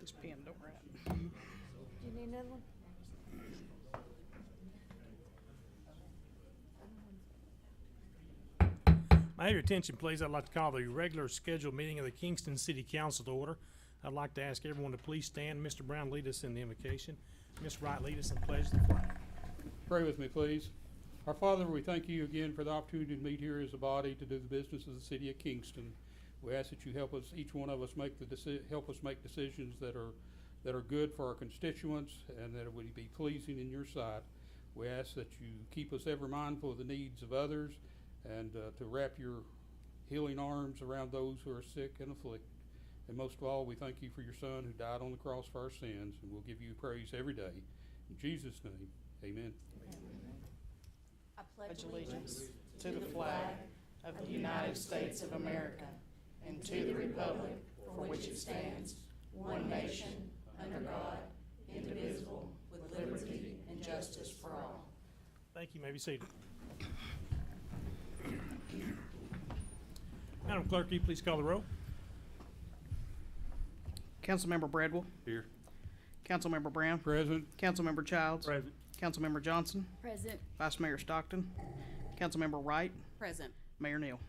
This pen don't write. Do you need another one? May I have your attention, please? I'd like to call the regular scheduled meeting of the Kingston City Council to order. I'd like to ask everyone to please stand. Mr. Brown, lead us in the invocation. Ms. Wright, lead us in pledge to the flag. Pray with me, please. Our Father, we thank you again for the opportunity to meet here as a body to do the business of the city of Kingston. We ask that you help us, each one of us, make decisions that are good for our constituents and that it would be pleasing in your sight. We ask that you keep us ever mindful of the needs of others and to wrap your healing arms around those who are sick and afflicted. And most of all, we thank you for your Son who died on the cross for our sins, and we'll give you praise every day. In Jesus' name, amen. I Pledge allegiance to the flag of the United States of America and to the republic for which it stands, one nation, under God, indivisible, with liberty and justice for all. Thank you. You may be seated. Madam Clerk, will you please call the roll? Councilmember Bradwell. Here. Councilmember Brown. Present. Councilmember Childs. Present. Councilmember Johnson. Present. Vice Mayor Stockton. Councilmember Wright. Present. Mayor Neal.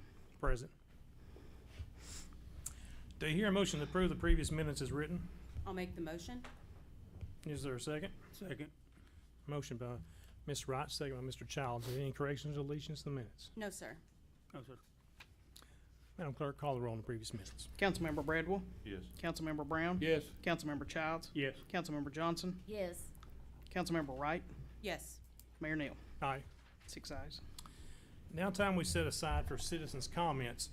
Present. Do you hear a motion to approve the previous minutes as written? I'll make the motion. Is there a second? Second. Motion by Ms. Wright, second by Mr. Childs. Are there any corrections or deletions to the minutes? No, sir. No, sir. Madam Clerk, call the roll on the previous minutes. Councilmember Bradwell. Yes. Councilmember Brown. Yes. Councilmember Childs. Yes. Councilmember Johnson. Yes. Councilmember Wright. Yes. Mayor Neal. Aye. 6 ayes. Now time we set aside for citizens' comments.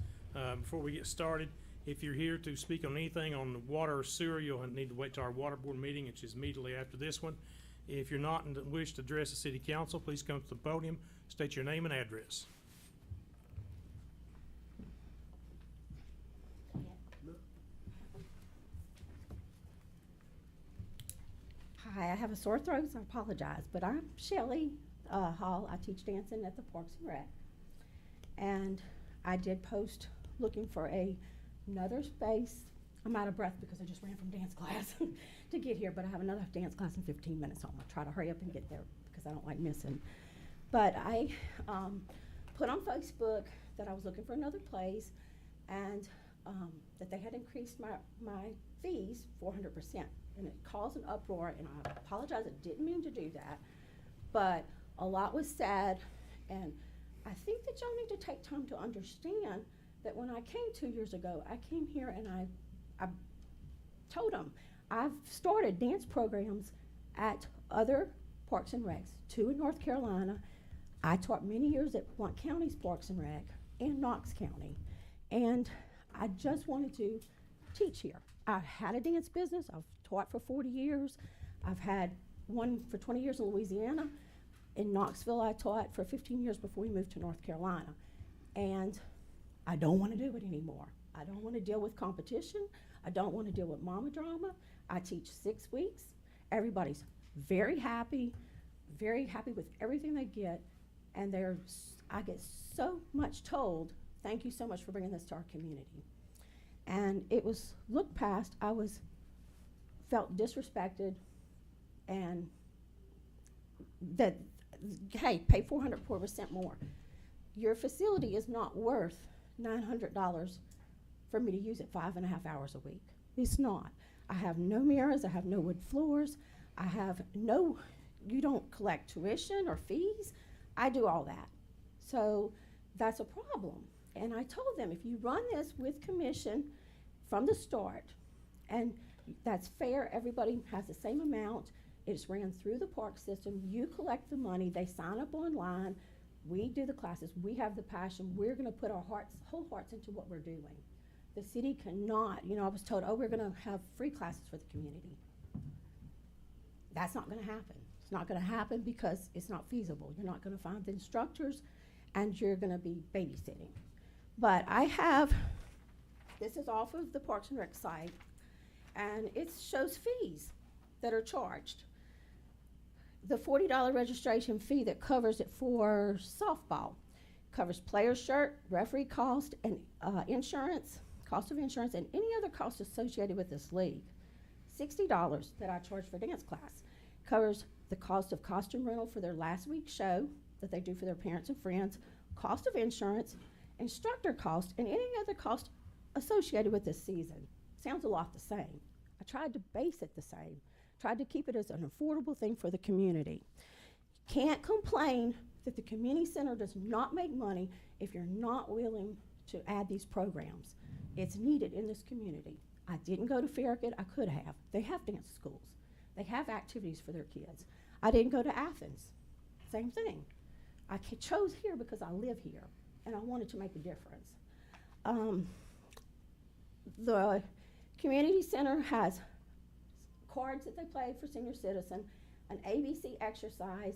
Before we get started, if you're here to speak on anything on the water or sewer, you'll need to wait to our water board meeting, which is immediately after this one. If you're not and wish to address the city council, please come to the podium, state your name and address. Hi, I have a sore throat, so I apologize, but I'm Shelley Hall. I teach dancing at the Parks and Rec. And I did post looking for another space. I'm out of breath because I just ran from dance class to get here, but I have another dance class in 15 minutes, so I'm gonna try to hurry up and get there because I don't like missing. But I put on Facebook that I was looking for another place and that they had increased my fees 400%. And it caused an uproar, and I apologize, I didn't mean to do that. But a lot was said, and I think that y'all need to take time to understand that when I came 2 years ago, I came here and I told them, I've started dance programs at other Parks and Recs, 2 in North Carolina. I taught many years at Blount County's Parks and Rec and Knox County. And I just wanted to teach here. I've had a dance business. I've taught for 40 years. I've had one for 20 years in Louisiana. In Knoxville, I taught for 15 years before we moved to North Carolina. And I don't want to do it anymore. I don't want to deal with competition. I don't want to deal with mama drama. I teach 6 weeks. Everybody's very happy with everything they get. And I get so much told, thank you so much for bringing this to our community. And it was looked past. I felt disrespected, and that, hey, pay 404% more. Your facility is not worth $900 for me to use it 5.5 hours a week. It's not. I have no mirrors. I have no wood floors. You don't collect tuition or fees. I do all that. So that's a problem. And I told them, if you run this with commission from the start, and that's fair, everybody has the same amount, it's ran through the park system, you collect the money, they sign up online, we do the classes, we have the passion, we're gonna put our whole hearts into what we're doing. The city cannot, I was told, we're gonna have free classes for the community. That's not gonna happen. It's not gonna happen because it's not feasible. You're not gonna find the instructors, and you're gonna be babysitting. But this is off of the Parks and Rec site, and it shows fees that are charged. The $40 registration fee that covers it for softball covers player shirt, referee cost, and insurance, cost of insurance, and any other cost associated with this league. $60 that I charge for dance class covers the cost of costume rental for their last week's show that they do for their parents and friends, cost of insurance, instructor cost, and any other cost associated with this season. Sounds a lot the same. I tried to base it the same, tried to keep it as an affordable thing for the community. Can't complain that the community center does not make money if you're not willing to add these programs. It's needed in this community. I didn't go to Farragut, I could have. They have dance schools. They have activities for their kids. I didn't go to Athens, same thing. I chose here because I live here and I wanted to make a difference. The community center has cards that they play for senior citizen, an ABC exercise,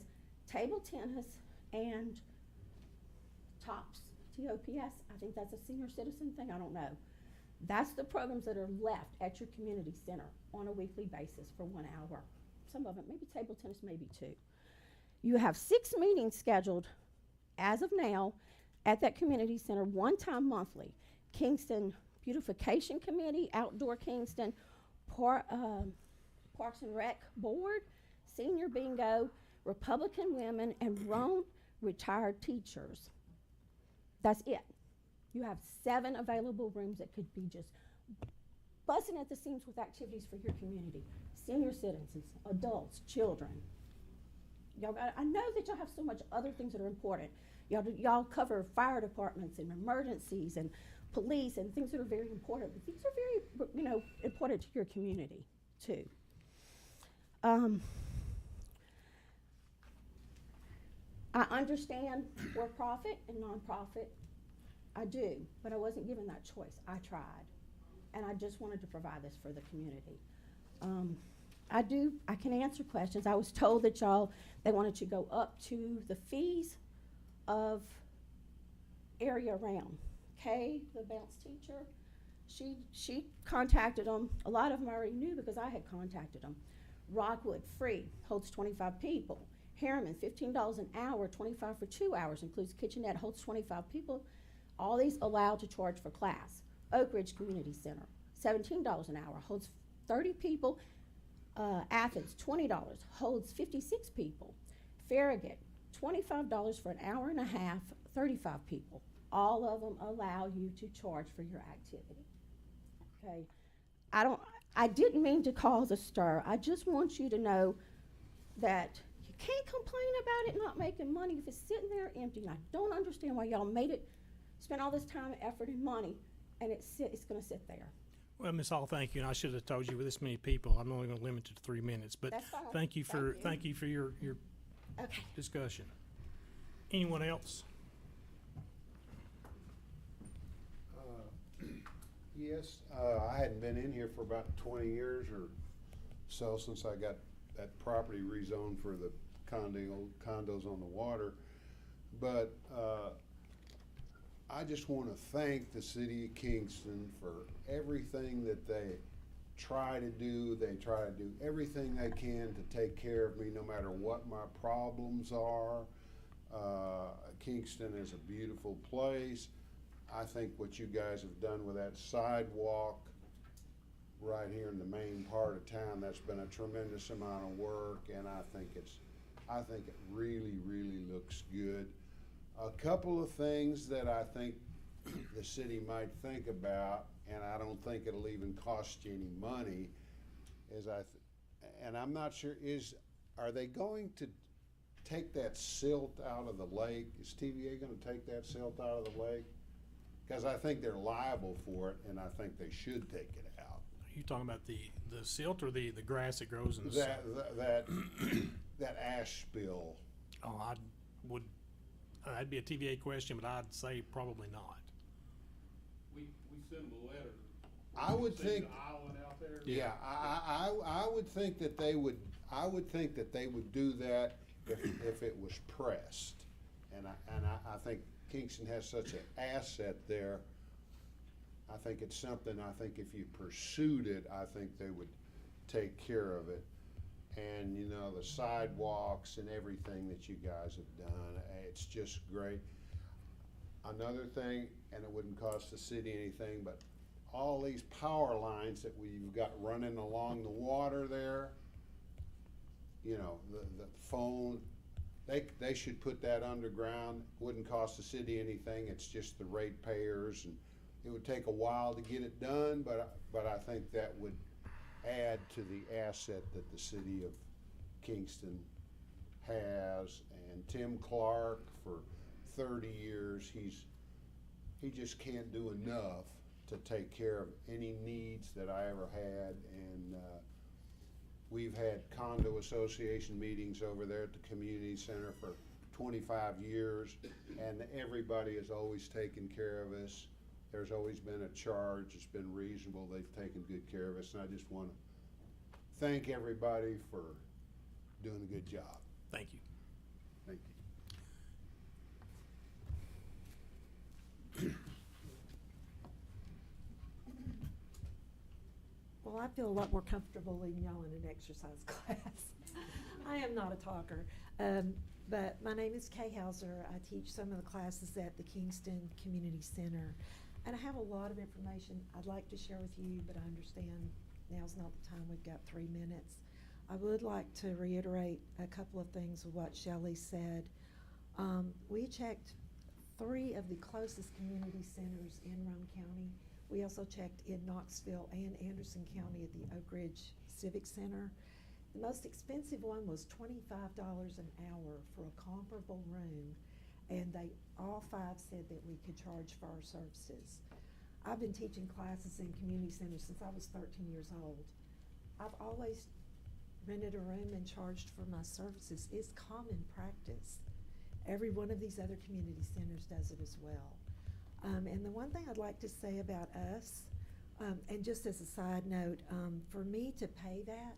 table tennis, and TOPS, T-O-P-S. I think that's a senior citizen thing, I don't know. That's the programs that are left at your community center on a weekly basis for 1 hour. Some of it, maybe table tennis, maybe 2. You have 6 meetings scheduled as of now at that community center 1 time monthly. Kingston Beautification Committee, Outdoor Kingston, Parks and Rec Board, Senior Bingo, Republican Women, and Rome Retired Teachers. That's it. You have 7 available rooms that could be just busting at the seams with activities for your community. Senior citizens, adults, children. I know that y'all have so much other things that are important. Y'all cover fire departments and emergencies and police and things that are very important. But these are very, important to your community too. I understand for-profit and nonprofit. I do, but I wasn't given that choice. I tried, and I just wanted to provide this for the community. I can answer questions. I was told that they wanted to go up to the fees of area around. Kay, the bounce teacher, she contacted them. A lot of them I already knew because I had contacted them. Rockwood, free, holds 25 people. Harriman, $15 an hour, 25 for 2 hours, includes kitchenette, holds 25 people. All these allowed to charge for class. Oak Ridge Community Center, $17 an hour, holds 30 people. Athens, $20, holds 56 people. Farragut, $25 for an hour and a half, 35 people. All of them allow you to charge for your activity. Okay, I didn't mean to cause a stir. I just want you to know that you can't complain about it not making money if it's sitting there empty. And I don't understand why y'all spent all this time, effort, and money, and it's going to sit there. Well, Ms. Hall, thank you, and I should have told you with this many people, I'm only going to limit it to 3 minutes, but That's fine. thank you for your Okay. discussion. Anyone else? Yes, I hadn't been in here for about 20 years or so since I got that property rezoned for the condos on the water. But I just want to thank the city of Kingston for everything that they try to do. They try to do everything they can to take care of me no matter what my problems are. Kingston is a beautiful place. I think what you guys have done with that sidewalk right here in the main part of town, that's been a tremendous amount of work, and I think it really, really looks good. A couple of things that I think the city might think about, and I don't think it'll even cost you any money, is and I'm not sure, are they going to take that silt out of the lake? Is TVA gonna take that silt out of the lake? Because I think they're liable for it, and I think they should take it out. Are you talking about the silt or the grass that grows in the silt? That ash spill. Oh, that'd be a TVA question, but I'd say probably not. We sent them a letter. I would think. The island out there. Yeah, I would think that they would. I would think that they would do that if it was pressed, and I think Kingston has such an asset there. I think it's something. I think if you pursued it, I think they would take care of it. And the sidewalks and everything that you guys have done, it's just great. Another thing, and it wouldn't cost the city anything, but all these power lines that we've got running along the water there, you know, the phone, they should put that underground. Wouldn't cost the city anything, it's just the ratepayers, and it would take a while to get it done, but I think that would add to the asset that the city of Kingston has. And Tim Clark, for 30 years, he just can't do enough to take care of any needs that I ever had. And we've had condo association meetings over there at the community center for 25 years, and everybody has always taken care of us. There's always been a charge, it's been reasonable, they've taken good care of us, and I just want to thank everybody for doing a good job. Thank you. Thank you. Well, I feel a lot more comfortable leading y'all in an exercise class. I am not a talker, but my name is Kay Hauser. I teach some of the classes at the Kingston Community Center, and I have a lot of information I'd like to share with you, but I understand now's not the time. We've got 3 minutes. I would like to reiterate a couple of things of what Shelley said. We checked 3 of the closest community centers in Rome County. We also checked in Knoxville and Anderson County at the Oak Ridge Civic Center. The most expensive one was $25 an hour for a comparable room, and they all 5 said that we could charge for our services. I've been teaching classes in community centers since I was 13 years old. I've always rented a room and charged for my services. It's common practice. Every one of these other community centers does it as well. And the one thing I'd like to say about us, and just as a side note, for me to pay that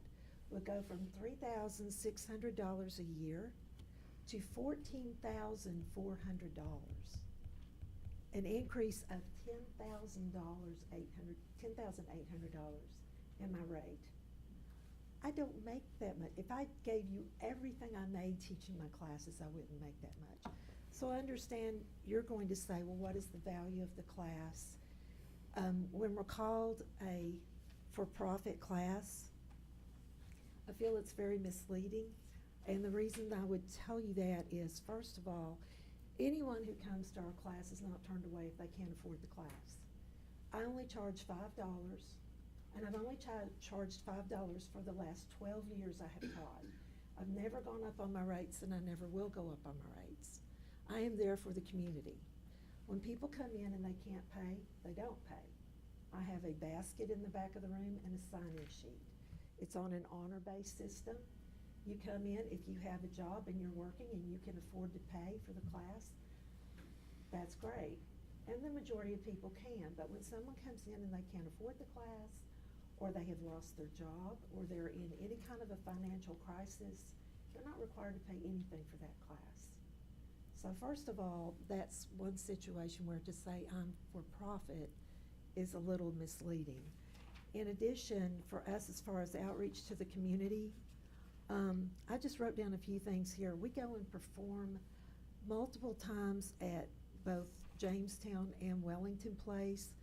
would go from $3,600 a year to $14,400, an increase of $10,800 in my rate. I don't make that much. If I gave you everything I made teaching my classes, I wouldn't make that much. So I understand you're going to say, well, what is the value of the class? When we're called a for-profit class, I feel it's very misleading. And the reason I would tell you that is, first of all, anyone who comes to our class is not turned away if they can't afford the class. I only charge $5, and I've only charged $5 for the last 12 years I have taught. I've never gone up on my rates, and I never will go up on my rates. I am there for the community. When people come in and they can't pay, they don't pay. I have a basket in the back of the room and a sign-in sheet. It's on an honor-based system. You come in, if you have a job and you're working and you can afford to pay for the class, that's great. And the majority of people can, but when someone comes in and they can't afford the class, or they have lost their job, or they're in any kind of a financial crisis, they're not required to pay anything for that class. So first of all, that's one situation where to say I'm for profit is a little misleading. In addition, for us as far as outreach to the community, I just wrote down a few things here. We go and perform multiple times at both Jamestown and Wellington Place.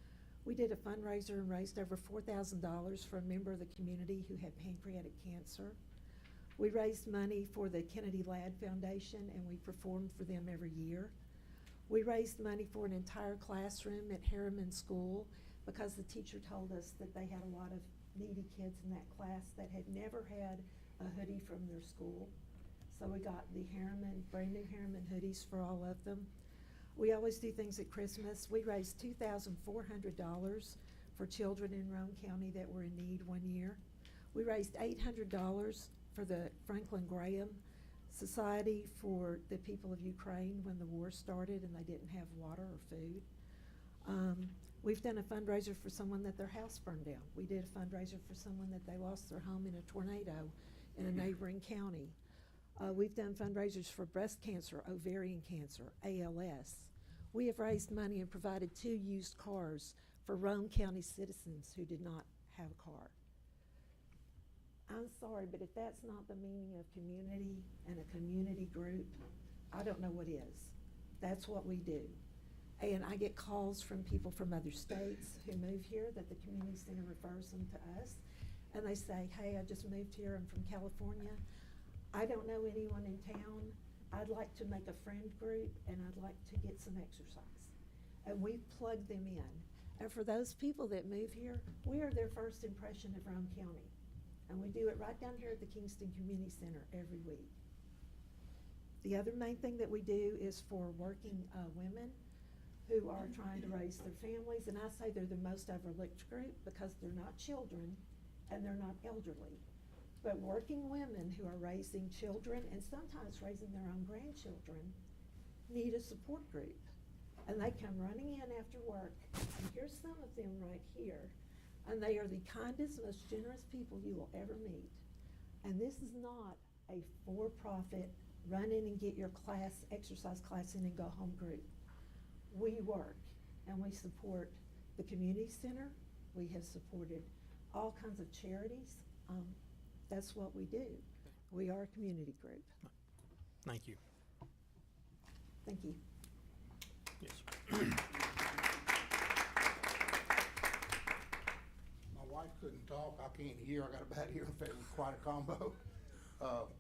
We did a fundraiser and raised over $4,000 for a member of the community who had pancreatic cancer. We raised money for the Kennedy Ladd Foundation, and we performed for them every year. We raised money for an entire classroom at Harriman School because the teacher told us that they had a lot of needy kids in that class that had never had a hoodie from their school. So we got the brand new Harriman hoodies for all of them. We always do things at Christmas. We raised $2,400 for children in Rome County that were in need one year. We raised $800 for the Franklin Graham Society for the people of Ukraine when the war started and they didn't have water or food. We've done a fundraiser for someone that their house burned down. We did a fundraiser for someone that they lost their home in a tornado in a neighboring county. We've done fundraisers for breast cancer, ovarian cancer, ALS. We have raised money and provided 2 used cars for Rome County citizens who did not have a car. I'm sorry, but if that's not the meaning of community and a community group, I don't know what is. That's what we do. And I get calls from people from other states who move here that the community center refers them to us. And they say, hey, I just moved here, I'm from California. I don't know anyone in town. I'd like to make a friend group and I'd like to get some exercise. And we plug them in. And for those people that move here, we are their first impression of Rome County. And we do it right down here at the Kingston Community Center every week. The other main thing that we do is for working women who are trying to raise their families. And I say they're the most overlooked group because they're not children and they're not elderly. But working women who are raising children and sometimes raising their own grandchildren need a support group. And they come running in after work. And here's some of them right here. And they are the kindest, most generous people you will ever meet. And this is not a for-profit, run in and get your class, exercise class in and go home group. We work and we support the community center. We have supported all kinds of charities. That's what we do. We are a community group. Thank you. Thank you. Yes. My wife couldn't talk, I can't hear, I got a bad hearing, in fact, it was quite a combo.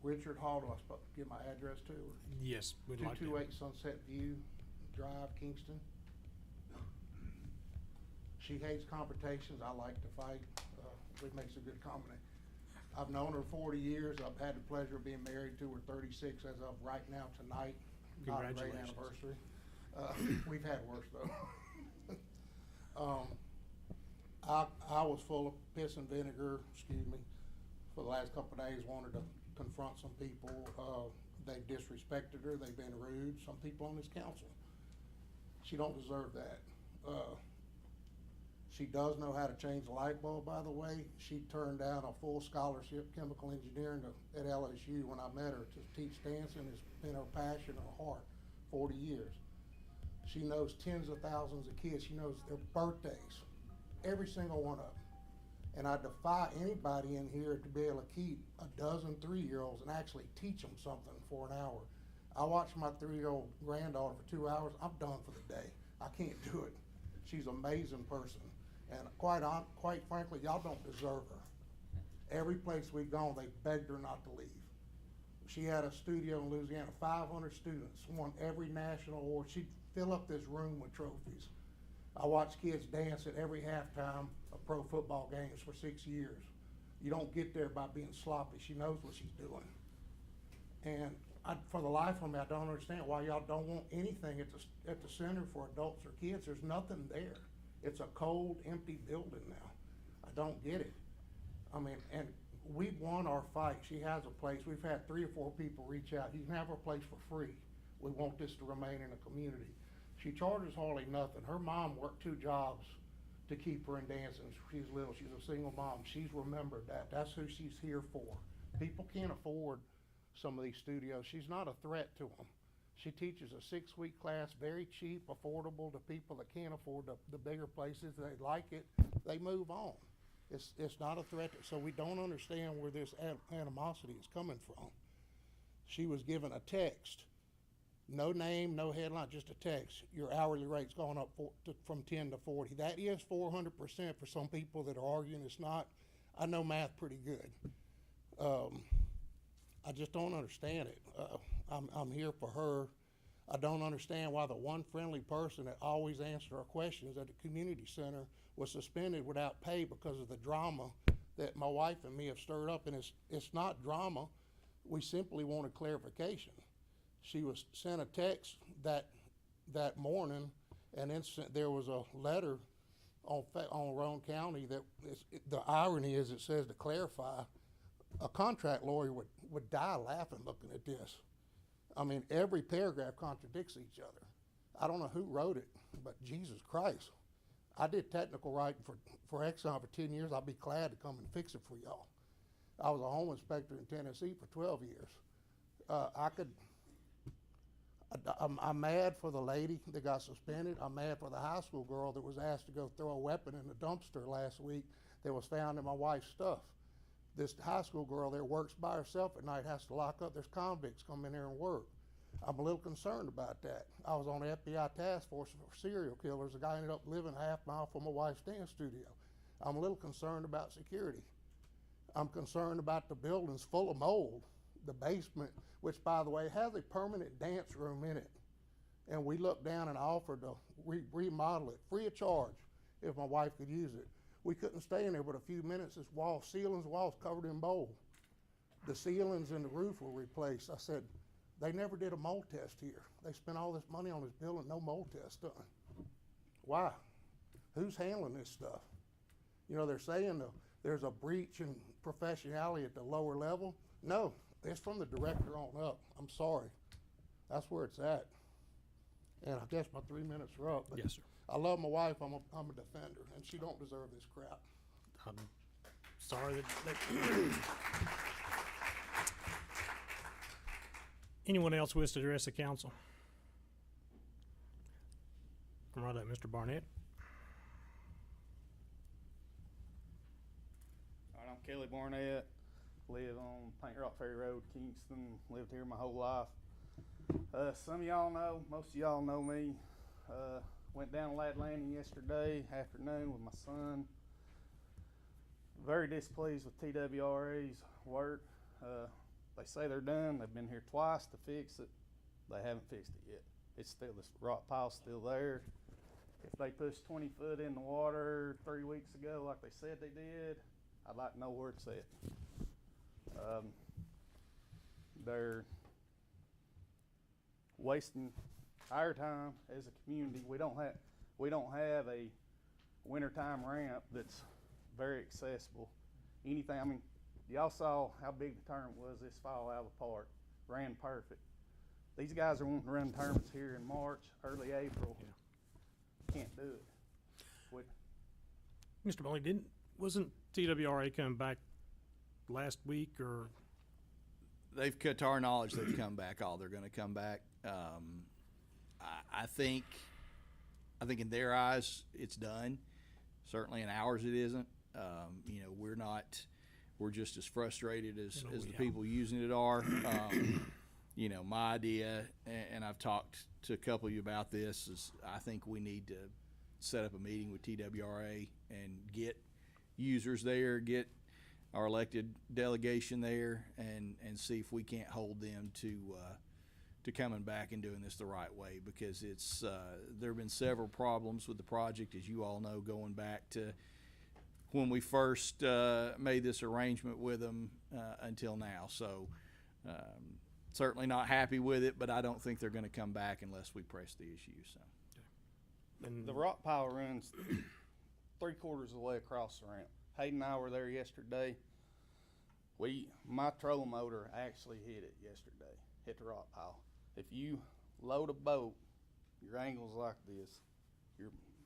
Richard Hall, do I supposed to give my address to her? Yes, we'd like to. 228 Sunset View Drive, Kingston. She hates confrontations, I like to fight, it makes a good combination. I've known her 40 years, I've had the pleasure of being married to her 36 as of right now tonight. Not a great Congratulations. anniversary. We've had worse though. I was full of piss and vinegar, excuse me, for the last couple of days, wanted to confront some people. They've disrespected her, they've been rude, some people on this council. She don't deserve that. She does know how to change a light bulb, by the way. She turned down a full scholarship, chemical engineering at LSU when I met her to teach dancing. It's been her passion, her heart, 40 years. She knows tens of thousands of kids. She knows their birthdays, every single one of them. And I defy anybody in here to be able to keep a dozen 3-year-olds and actually teach them something for an hour. I watched my 3-year-old granddaughter for 2 hours. I'm done for the day. I can't do it. She's an amazing person. And quite frankly, y'all don't deserve her. Every place we've gone, they begged her not to leave. She had a studio in Louisiana, 500 students, won every national award. She'd fill up this room with trophies. I watched kids dance at every halftime of pro football games for 6 years. You don't get there by being sloppy. She knows what she's doing. And for the life of me, I don't understand why y'all don't want anything at the center for adults or kids. There's nothing there. It's a cold, empty building now. I don't get it. I mean, and we've won our fight. She has a place. We've had 3 or 4 people reach out. You can have her place for free. We want this to remain in the community. She charges hardly nothing. Her mom worked 2 jobs to keep her in dancing. She's little. She's a single mom. She's remembered that. That's who she's here for. People can't afford some of these studios. She's not a threat to them. She teaches a 6-week class, very cheap, affordable to people that can't afford the bigger places. They like it, they move on. It's not a threat, so we don't understand where this animosity is coming from. She was given a text, no name, no headline, just a text. Your hourly rate's gone up from 10 to 40. That is 400% for some people that are arguing it's not. I know math pretty good. I just don't understand it. I'm here for her. I don't understand why the one friendly person that always answered our questions at the community center was suspended without pay because of the drama that my wife and me have stirred up. And it's not drama. We simply wanted clarification. She was sent a text that morning, and then there was a letter on Roane County that the irony is it says to clarify. A contract lawyer would die laughing looking at this. I mean, every paragraph contradicts each other. I don't know who wrote it, but Jesus Christ. I did technical writing for Exxon for 10 years. I'll be glad to come and fix it for y'all. I was a home inspector in Tennessee for 12 years. I'm mad for the lady that got suspended. I'm mad for the high school girl that was asked to go throw a weapon in the dumpster last week that was found in my wife's stuff. This high school girl there works by herself at night, has to lock up. There's convicts come in there and work. I'm a little concerned about that. I was on the FBI task force for serial killers. The guy ended up living a half mile from my wife's dance studio. I'm a little concerned about security. I'm concerned about the buildings full of mold. The basement, which by the way has a permanent dance room in it. And we looked down and offered to remodel it free of charge if my wife could use it. We couldn't stay in there but a few minutes. This walls covered in mold. The ceilings and the roof were replaced. I said, they never did a mold test here. They spent all this money on this building, no mold test done. Why? Who's handling this stuff? You know, they're saying there's a breach in professionality at the lower level. No, it's from the director on up. I'm sorry. That's where it's at. And I guess my 3 minutes are up. But Yes, sir. I love my wife. I'm a defender, and she don't deserve this crap. I'm sorry that. Anyone else wish to address the council? Come right up, Mr. Barnett. All right, I'm Kelly Barnett, live on Paint Rock Ferry Road, Kingston, lived here my whole life. Some of y'all know, most of y'all know me. Went down to Lad Landing yesterday afternoon with my son. Very displeased with TWRA's work. They say they're done. They've been here twice to fix it. They haven't fixed it yet. It's still, this rock pile's still there. If they pushed 20 foot in the water 3 weeks ago like they said they did, I'd like to know where it's at. They're wasting our time as a community. We don't have a wintertime ramp that's very accessible. Anything, I mean, y'all saw how big the tournament was this fall out of the park. Ran perfect. These guys are wanting to run tournaments here in March, early April. Yeah. Can't do it. Mr. Bunley, wasn't TWRA coming back last week or? They've, to our knowledge, they've come back. They're going to come back. I think in their eyes it's done. Certainly in ours it isn't. You know, we're just as frustrated as the people using it are. You know, my idea, and I've talked to a couple of you about this, is I think we need to set up a meeting with TWRA and get users there, get our elected delegation there, and see if we can't hold them to coming back and doing this the right way, because it's there have been several problems with the project, as you all know, going back to when we first made this arrangement with them until now. So certainly not happy with it, but I don't think they're going to come back unless we press the issue. So The rock pile runs 3/4 of the way across the ramp. Hayden and I were there yesterday. My trolling motor actually hit it yesterday, hit the rock pile. If you load a boat, your angle's like this.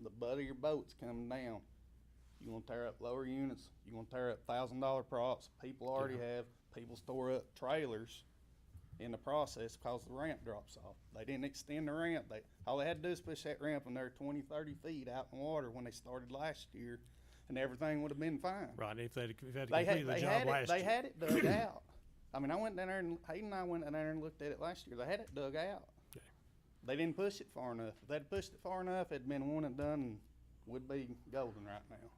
The butt of your boat's coming down. You want to tear up lower units. You want to tear up $1,000 props. People already have. People store up trailers in the process because the ramp drops off. They didn't extend the ramp. All they had to do is push that ramp and they're 20, 30 feet out in the water when they started last year, and everything would have been fine. Right, if they'd completed the job last year. They had it dug out. I mean, I went down there, and Hayden and I went down there and looked at it last year. They had it dug out. Okay. They didn't push it far enough. If they'd pushed it far enough, it'd been one and done and would be golden right now.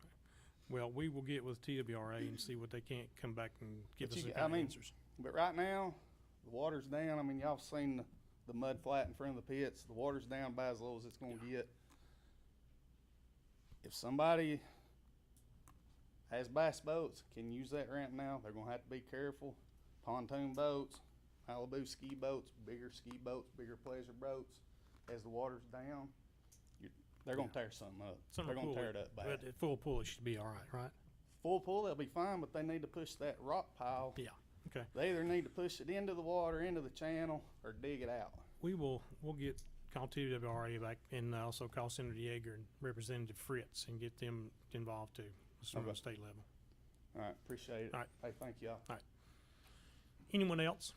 Well, we will get with TWRA and see what they can't come back and give But us you- some kind I of mean, answers. But right now, the water's down. I mean, y'all seen the mud flat in front of the pits. The water's down by as low as it's going to get. If somebody has bass boats, can use that ramp now, they're going to have to be careful. Pontoon boats, Malibu ski boats, bigger pleasure boats, as the water's down, they're going to tear something up. They're going to tear it up bad. But at full pull, it should be all right, right? Full pull, they'll be fine, but they need to push that rock pile. Yeah, okay. They either need to push it into the water, into the channel, or dig it out. We'll call TWRA back and also call Senator Yeager and Representative Fritz and get them involved too, from the state level. All right, appreciate it. All right. Hey, thank y'all. All right. Anyone else?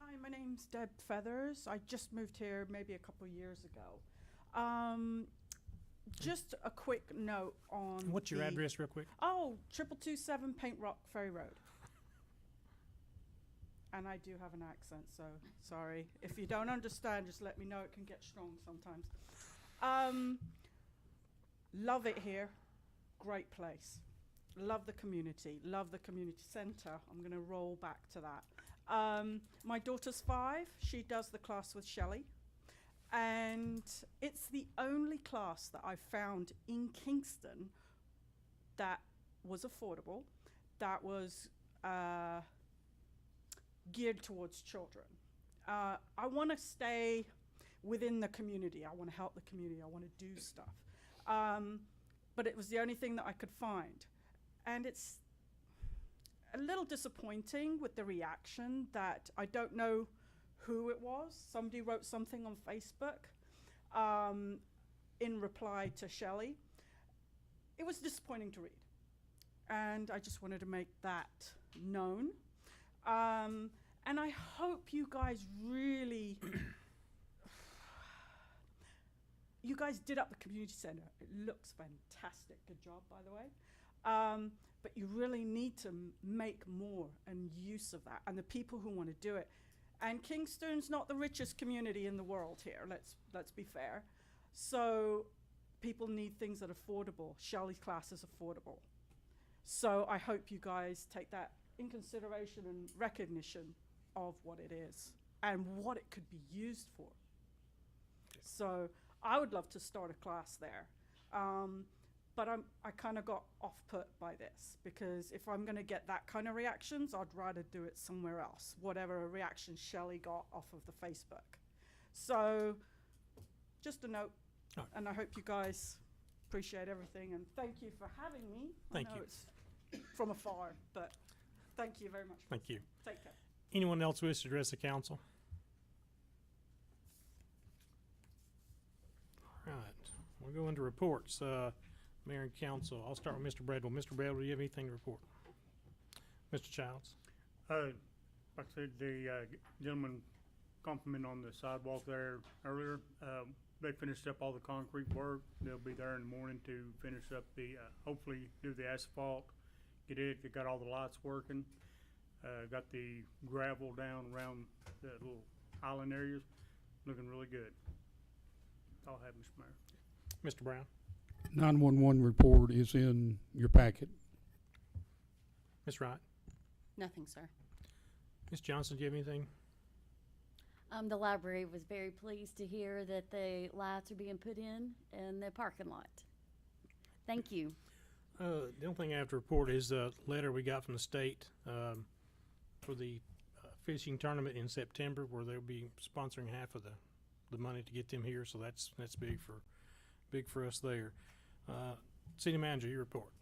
Hi, my name's Deb Feathers. I just moved here maybe a couple years ago. just a quick note on. What's your the- address real quick? Oh, 2227 Paint Rock Ferry Road. And I do have an accent, so sorry. If you don't understand, just let me know. It can get strong sometimes. Love it here. Great place. Love the community. Love the community center. I'm going to roll back to that. My daughter's 5. She does the class with Shelley. And it's the only class that I've found in Kingston that was affordable, that was geared towards children. I want to stay within the community. I want to help the community. I want to do stuff. But it was the only thing that I could find. And it's a little disappointing with the reaction that I don't know who it was. Somebody wrote something on Facebook in reply to Shelley. It was disappointing to read. And I just wanted to make that known. And I hope you guys really, you guys did up the community center. It looks fantastic. Good job, by the way. But you really need to make more and use of that, and the people who want to do it. And Kingston's not the richest community in the world here, let's be fair. So people need things that are affordable. Shelley's class is affordable. So I hope you guys take that in consideration and recognition of what it is and what it could be used for. So I would love to start a class there. But I kind of got off-put by this, because if I'm going to get that kind of reactions, I'd rather do it somewhere else, whatever reaction Shelley got off of the Facebook. So just a note, and I hope you guys appreciate everything, and thank you for having me. Thank I know you. It's from afar, but thank you very much. Thank you. Take care. Anyone else wish to address the council? All right, we'll go into reports. Mayor and council, I'll start with Mr. Bradwell. Mr. Bradwell, do you have anything to report? Mr. Childs? Like I said, the gentleman complimented on the sidewalk there earlier. They finished up all the concrete work. They'll be there in the morning to finish up the, hopefully do the asphalt, get it, they got all the lights working. Got the gravel down around the little island areas, looking really good. That's all I have, Mr. Mayor. Mr. Brown? 911 report is in your packet. Ms. Wright? Nothing, sir. Ms. Johnson, do you have anything? The library was very pleased to hear that the lights are being put in the parking lot. Thank you. The only thing I have to report is a letter we got from the state for the fishing tournament in September, where they'll be sponsoring half of the money to get them here. So that's big for us there. City Manager, your report.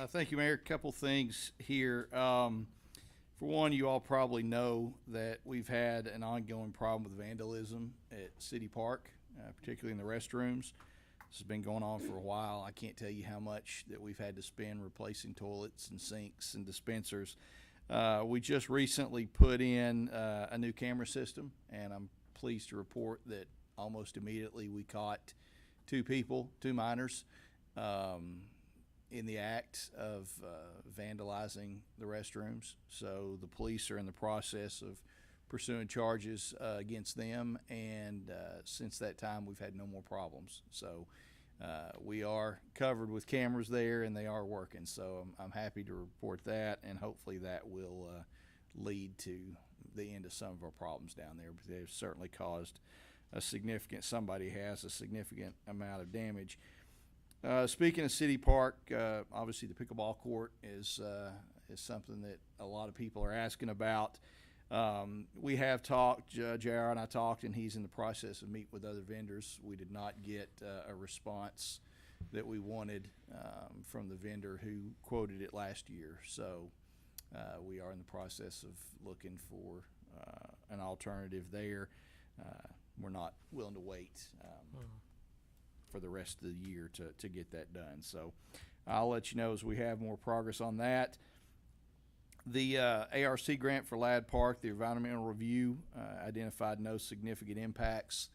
Thank you, Mayor. A couple things here. For one, you all probably know that we've had an ongoing problem with vandalism at City Park, particularly in the restrooms. This has been going on for a while. I can't tell you how much that we've had to spend replacing toilets and sinks and dispensers. We just recently put in a new camera system, and I'm pleased to report that almost immediately we caught two minors, in the act of vandalizing the restrooms. So the police are in the process of pursuing charges against them, and since that time we've had no more problems. So we are covered with cameras there, and they are working. So I'm happy to report that, and hopefully that will lead to the end of some of our problems down there. But they've certainly caused somebody has a significant amount of damage. Speaking of City Park, obviously the pickleball court is something that a lot of people are asking about. We have talked, JR and I talked, and he's in the process of meeting with other vendors. We did not get a response that we wanted from the vendor who quoted it last year. So we are in the process of looking for an alternative there. We're not willing to wait for the rest of the year to get that done. So I'll let you know as we have more progress on that. The ARC grant for Ladd Park, the environmental review identified no significant impacts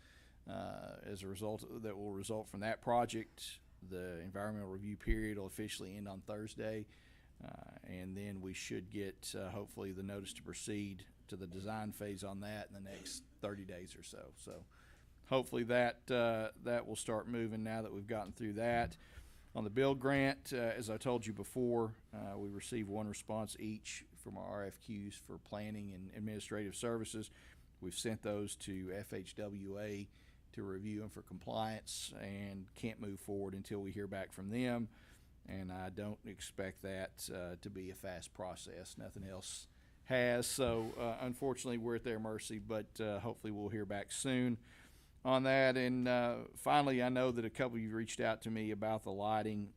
as a result that will result from that project. The environmental review period will officially end on Thursday, and then we should get hopefully the notice to proceed to the design phase on that in the next 30 days or so. So hopefully that will start moving now that we've gotten through that. On the build grant, as I told you before, we received one response each from our RFQs for planning and administrative services. We've sent those to FHWA to review them for compliance and can't move forward until we hear back from them. And I don't expect that to be a fast process. Nothing else has. So unfortunately, we're at their mercy, but hopefully we'll hear back soon on that. And finally, I know that a couple of you reached out to me about the lighting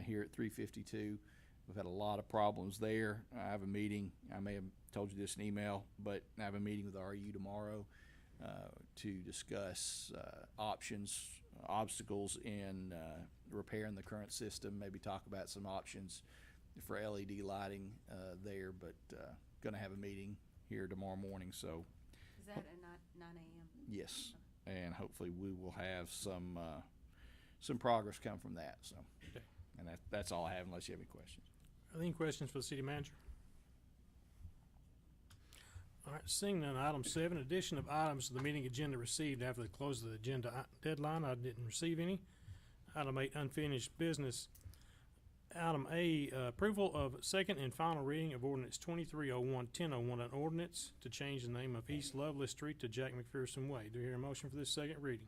here at 352. We've had a lot of problems there. I have a meeting. I may have told you this in email, but I have a meeting with RU tomorrow to discuss obstacles in repairing the current system, maybe talk about some options for LED lighting there, but going to have a meeting here tomorrow morning. So Is that at 9 a.m.? yes, and hopefully we will have some progress come from that. So, Okay. and that's all I have unless you have any questions. Are there any questions for the city manager? All right, seeing none, item 7, addition of items to the meeting agenda received after the close of the agenda deadline. I didn't receive any. Item 8, unfinished business. Item A, approval of second and final reading of ordinance 2301-1001, an ordinance to change the name of East Lovelace Street to Jack McPherson Way. Do you hear a motion for this second reading?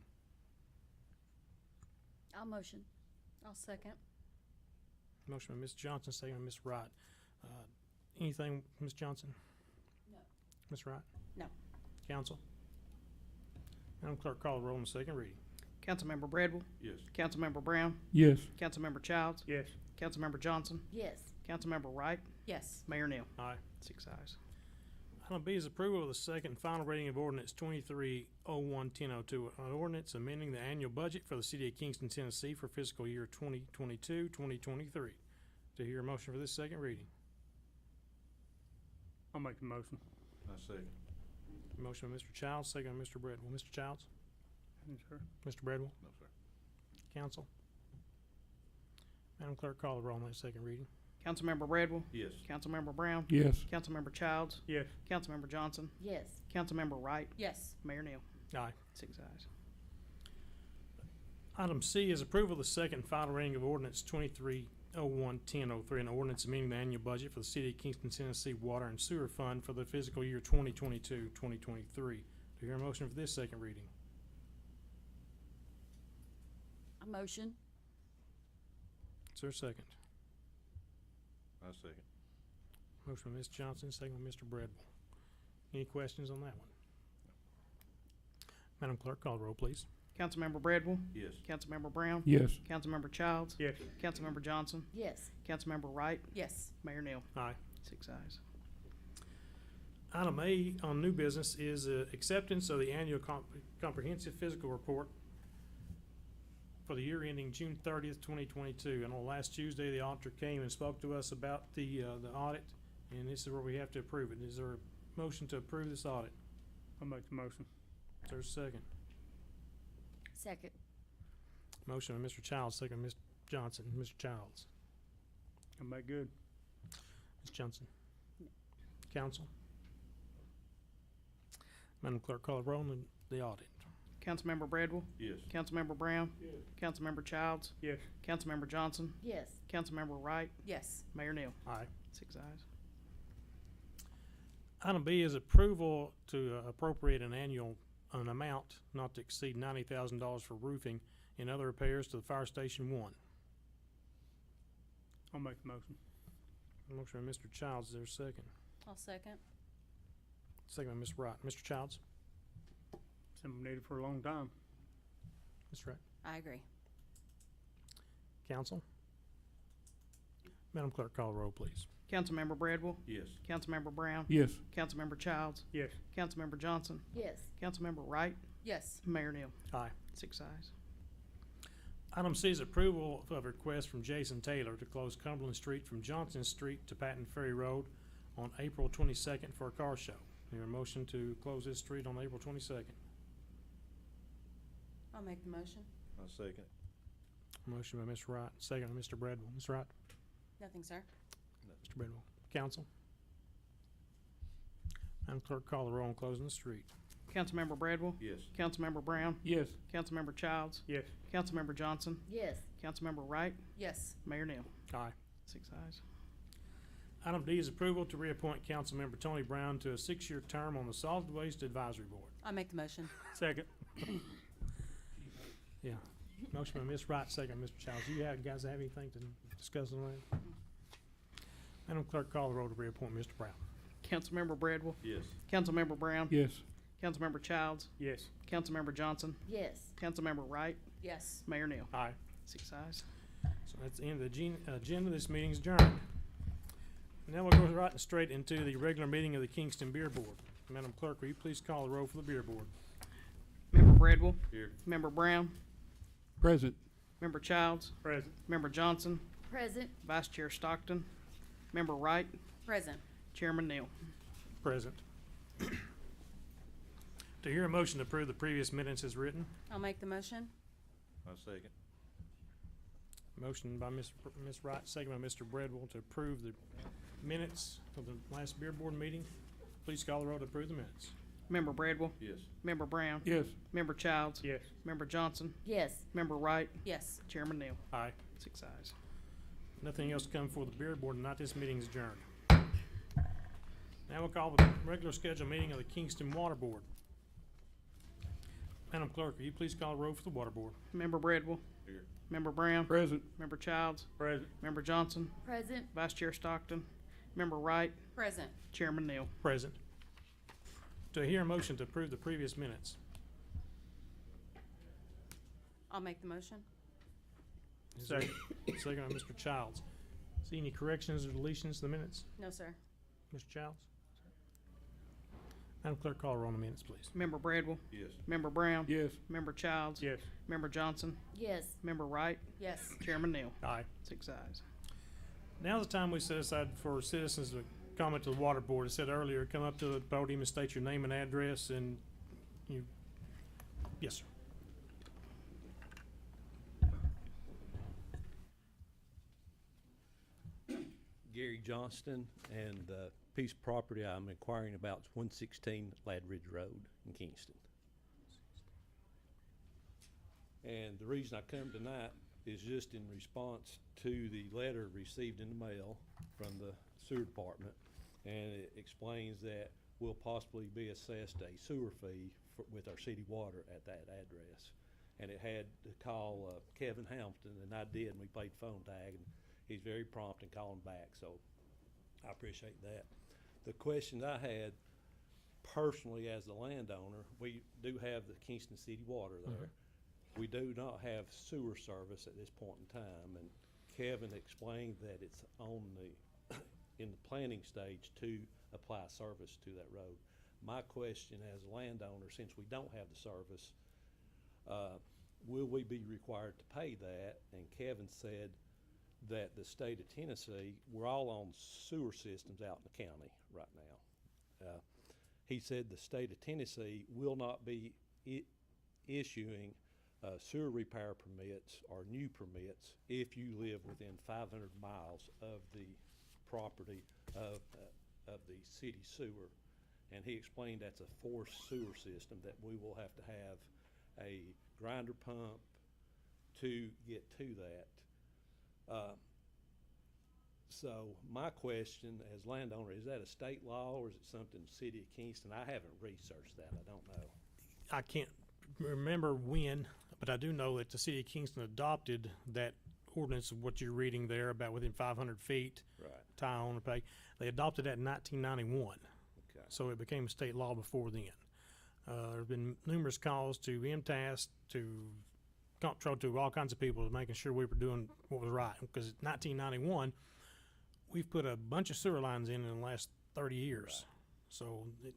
I'll motion. I'll second. Motion by Ms. Johnson, second by Ms. Wright. Anything, Ms. Johnson? No. Ms. Wright? No. Council? Madam Clerk, call the roll on the second reading. Councilmember Bradwell, Yes. Councilmember Brown, Yes. Councilmember Childs, Yes. Councilmember Johnson, Yes. Councilmember Wright, Yes. Mayor Neal. Aye. 6 ayes. Item B is approval of the second and final reading of ordinance 2301-1002, an ordinance amending the annual budget for the city of Kingston, Tennessee for fiscal year 2022-2023. To hear a motion for this second reading. I'll make the motion. I second. Motion by Mr. Childs, second by Mr. Bradwell. Mr. Childs? Yes, sir. Mr. Bradwell? No, sir. Council? Madam Clerk, call the roll on that second reading. Councilmember Bradwell, Yes. Councilmember Brown, Yes. Councilmember Childs, Yes. Councilmember Johnson, Yes. Councilmember Wright, Yes. Mayor Neal. Aye. 6 ayes. Item C is approval of the second and final reading of ordinance 2301-1003, an ordinance amending the annual budget for the city of Kingston, Tennessee Water and Sewer Fund for the fiscal year 2022-2023. Do you hear a motion for this second reading? A motion. Is there a second? I second. Motion by Ms. Johnson, second by Mr. Bradwell. Any questions on that one? Madam Clerk, call the roll, please. Councilmember Bradwell, Yes. Councilmember Brown, Yes. Councilmember Childs, Yes. Councilmember Johnson, Yes. Councilmember Wright, Yes. Mayor Neal. Aye. 6 ayes. Item A on new business is acceptance of the annual comprehensive physical report for the year ending June 30th, 2022. And on last Tuesday, the auditor came and spoke to us about the audit, and this is where we have to approve it. Is there a motion to approve this audit? I'll make the motion. Is there a second? Second. Motion by Mr. Childs, second by Ms. Johnson. Mr. Childs. I'll make good. Ms. Johnson. Council. Madam Clerk, call the roll on the audit. Councilmember Bradwell, Yes. Councilmember Brown, Councilmember Childs, Yes. Councilmember Johnson, Yes. Councilmember Wright, Yes. Mayor Neal. Aye. 6 ayes. Item B is approval to appropriate an amount not to exceed $90,000 for roofing and other repairs to the Fire Station 1. I'll make the motion. Motion by Mr. Childs, is there a second? I'll second. Second by Ms. Wright. Mr. Childs? Something needed for a long time. Ms. Wright? I agree. Council? Madam Clerk, call the roll, please. Councilmember Bradwell, Yes. Councilmember Brown, Yes. Councilmember Childs, Yes. Councilmember Johnson, Yes. Councilmember Wright, Yes. Mayor Neal. Aye. 6 ayes. Item C is approval of a request from Jason Taylor to close Cumberland Street from Johnson Street to Patton Ferry Road on April 22nd for a car show. Is there a motion to close this street on April 22nd? I'll make the motion. I'll second. Motion by Ms. Wright, second by Mr. Bradwell. Ms. Wright? Nothing, sir. Mr. Bradwell. Council? Madam Clerk, call the roll on closing the street. Councilmember Bradwell? Yes. Councilmember Brown? Yes. Councilmember Childs? Yes. Councilmember Johnson? Yes. Councilmember Wright? Yes. Mayor Neal? Aye. 6 ayes. Item D is approval to reappoint Councilmember Tony Brown to a 6-year term on the Solid Waste Advisory Board. I'll make the motion. Second. Yeah. Motion by Ms. Wright, second by Mr. Childs. Guys have anything to discuss on that? Madam Clerk, call the roll to reappoint Mr. Brown. Councilmember Bradwell? Yes. Councilmember Brown? Yes. Councilmember Childs? Yes. Councilmember Johnson? Yes. Councilmember Wright? Yes. Mayor Neal? Aye. 6 ayes. So that's the end of the agenda. This meeting's adjourned. Now we'll go right and straight into the regular meeting of the Kingston Beer Board. Madam Clerk, will you please call the roll for the Beer Board? Member Bradwell? Here. Member Brown? Present. Member Childs? Present. Member Johnson? Present. Vice Chair Stockton? Member Wright? Present. Chairman Neal? Present. To hear a motion to approve the previous minutes as written. I'll make the motion. I'll second. Motion by Ms. Wright, second by Mr. Bradwell to approve the minutes of the last Beer Board meeting. Please call the roll to approve the minutes. Member Bradwell? Yes. Member Brown? Yes. Member Childs? Yes. Member Johnson? Yes. Member Wright? Yes. Chairman Neal? Aye. 6 ayes. Nothing else to come before the Beer Board, and not this meeting is adjourned. Now we'll call the regular scheduled meeting of the Kingston Water Board. Madam Clerk, will you please call the roll for the Water Board? Member Bradwell? Here. Member Brown? Present. Member Childs? Present. Member Johnson? Present. Vice Chair Stockton? Member Wright? Present. Chairman Neal? Present. Do I hear a motion to approve the previous minutes? I'll make the motion. Is there- Second by Mr. Childs. See any corrections or deletions to the minutes? No, sir. Mr. Childs? Madam Clerk, call the roll on the minutes, please. Member Bradwell? Yes. Member Brown? Yes. Member Childs? Yes. Member Johnson? Yes. Member Wright? Yes. Chairman Neal? Aye. 6 ayes. Now's the time we set aside for citizens to comment to the Water Board. I said earlier, come up to the podium and state your name and address, and you, yes, sir. Gary Johnston, and the piece of property I'm inquiring about is 116 Lad Ridge Road in Kingston. And the reason I come tonight is just in response to the letter received in the mail from the sewer department, and it explains that we'll possibly be assessed a sewer fee with our city water at that address. And it had to call Kevin Hampton, and I did, and we played phone tag, and he's very prompt in calling back, so I appreciate that. The question I had personally as the landowner, we do have the Kingston City Water there. We do not have sewer service at this point in time, and Kevin explained that it's on the in the planning stage to apply service to that road. My question as a landowner, since we don't have the service, will we be required to pay that? And Kevin said that the state of Tennessee, we're all on sewer systems out in the county right now. He said the state of Tennessee will not be issuing sewer repair permits or new permits if you live within 500 miles of the property of the city sewer. And he explained that's a forced sewer system, that we will have to have a grinder pump to get to that. So my question as landowner, is that a state law or is it something the city of Kingston? I haven't researched that, I don't know. I can't remember when, but I do know that the city of Kingston adopted that ordinance of what you're reading there about within 500 feet. Right. Tie on or pay. They adopted that in 1991. Okay. So it became state law before then. There have been numerous calls to MTAS, to comptroller, to all kinds of people, making sure we were doing what was right. Because in 1991, we've put a bunch of sewer lines in the last 30 years. Right. So it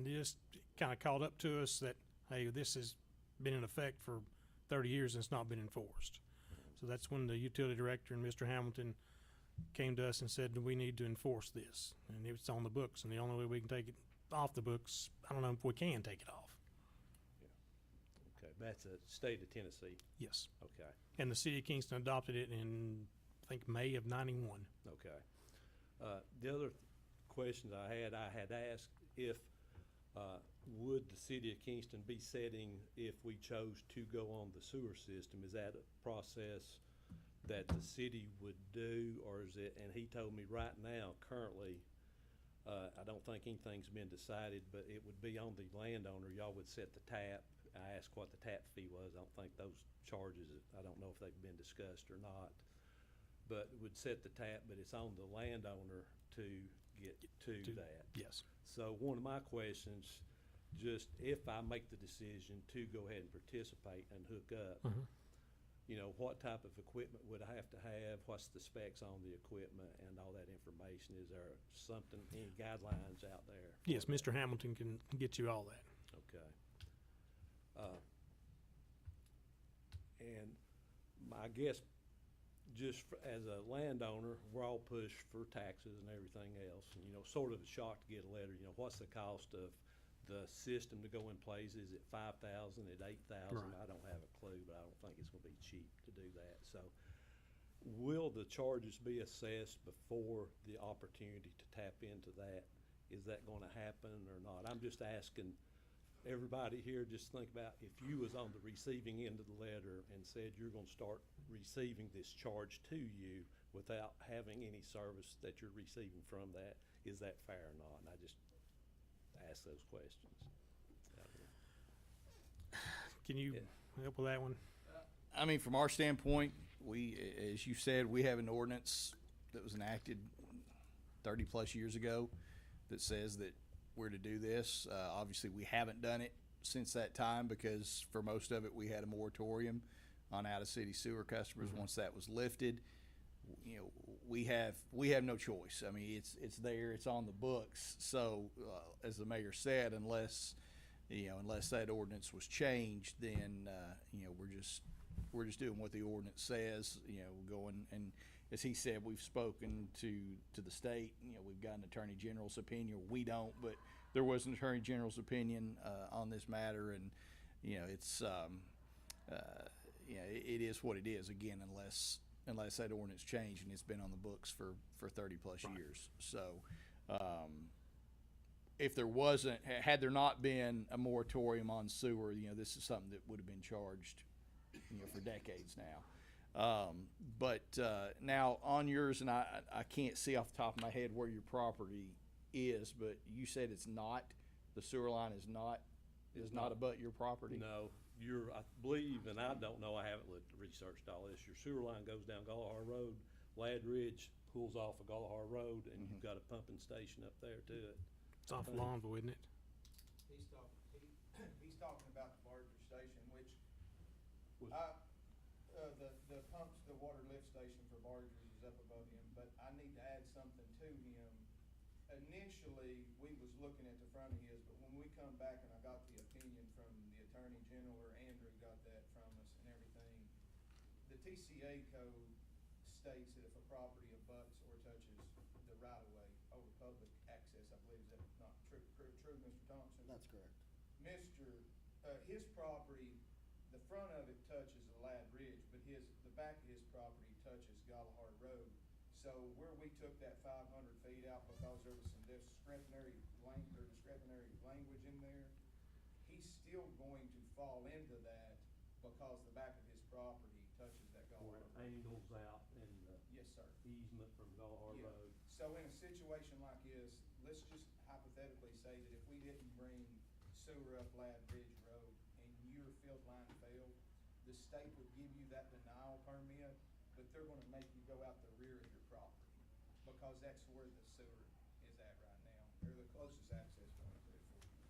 just kind of called up to us that, hey, this has been in effect for 30 years and it's not been enforced. So that's when the utility director and Mr. Hamilton came to us and said we need to enforce this. And it's on the books, and the only way we can take it off the books, I don't know if we can take it off. Yeah. Okay, That's a state of Tennessee. Yes. Okay, And the city of Kingston adopted it in, I think, May of '91. okay. The other questions I had asked if, would the city of Kingston be setting if we chose to go on the sewer system? Is that a process that the city would do, or is it, and he told me right now, currently, I don't think anything's been decided, but it would be on the landowner. Y'all would set the tap. I asked what the tap fee was. I don't think those charges, I don't know if they've been discussed or not. But would set the tap, but it's on the landowner to get to that. Yes. So one of my questions, just if I make the decision to go ahead and participate and hook up, Mhm. you know, what type of equipment would I have to have? What's the specs on the equipment and all that information? Is there something, any guidelines out there? Yes, Mr. Hamilton can get you all that. Okay. And I guess just as a landowner, we're all pushed for taxes and everything else. And, you know, sort of a shock to get a letter, you know, what's the cost of the system to go in place? Is it 5,000, at 8,000? Right. I don't have a clue, but I don't think it's gonna be cheap to do that. So will the charges be assessed before the opportunity to tap into that? Is that gonna happen or not? I'm just asking everybody here, just think about if you was on the receiving end of the letter and said you're gonna start receiving this charge to you without having any service that you're receiving from that, is that fair or not? And I just ask those questions. Can you help with that one? I mean, from our standpoint, we, as you said, we have an ordinance that was enacted 30-plus years ago that says that we're to do this. Obviously, we haven't done it since that time because for most of it, we had a moratorium on out-of-city sewer customers. Once that was lifted, you know, we have no choice. I mean, it's there, it's on the books. So, as the mayor said, unless that ordinance was changed, then you know, we're just doing what the ordinance says. You know, going, and as he said, we've spoken to the state. You know, we've got an attorney general's opinion. We don't, but there was an attorney general's opinion on this matter, and you know, it's you know, it is what it is. Again, unless that ordinance changed, and it's been on the books for 30-plus years. So, if there wasn't, had there not been a moratorium on sewer, you know, this is something that would have been charged, you know, for decades now. But now on yours, and I can't see off the top of my head where your property is, but you said it's not, the sewer line is not abut your property? No, I believe, and I don't know, I haven't researched all this, your sewer line goes down Galahar Road, Ladd Ridge pulls off of Galahar Road, and you've got a pumping station up there to it. It's off Longville, isn't it? He's talking about the Barger station, which, the pumps, the water lift station for Bargers is up above him, but I need to add something to him. Initially, we was looking at the front of his, but when we come back and I got the opinion from the Attorney General, or Andrew got that from us and everything, the TCA code states that if a property abuts or touches the right-of-way over public access, I believe, is that not true, Mr. Thompson? That's correct. His property, the front of it touches the Ladd Ridge, but the back of his property touches Galahar Road. So where we took that 500 feet out because there was some discretionary language in there, he's still going to fall into that because the back of his property touches that Galahar Road. Angles out in the Yes, sir. easement from Galahar Yeah. Road. So in a situation like this, let's just hypothetically say that if we didn't bring sewer up Ladd Ridge Road and your field line failed, the state would give you that denial permit, but they're gonna make you go out the rear of your property because that's where the sewer is at right now. They're the closest access point to it for you.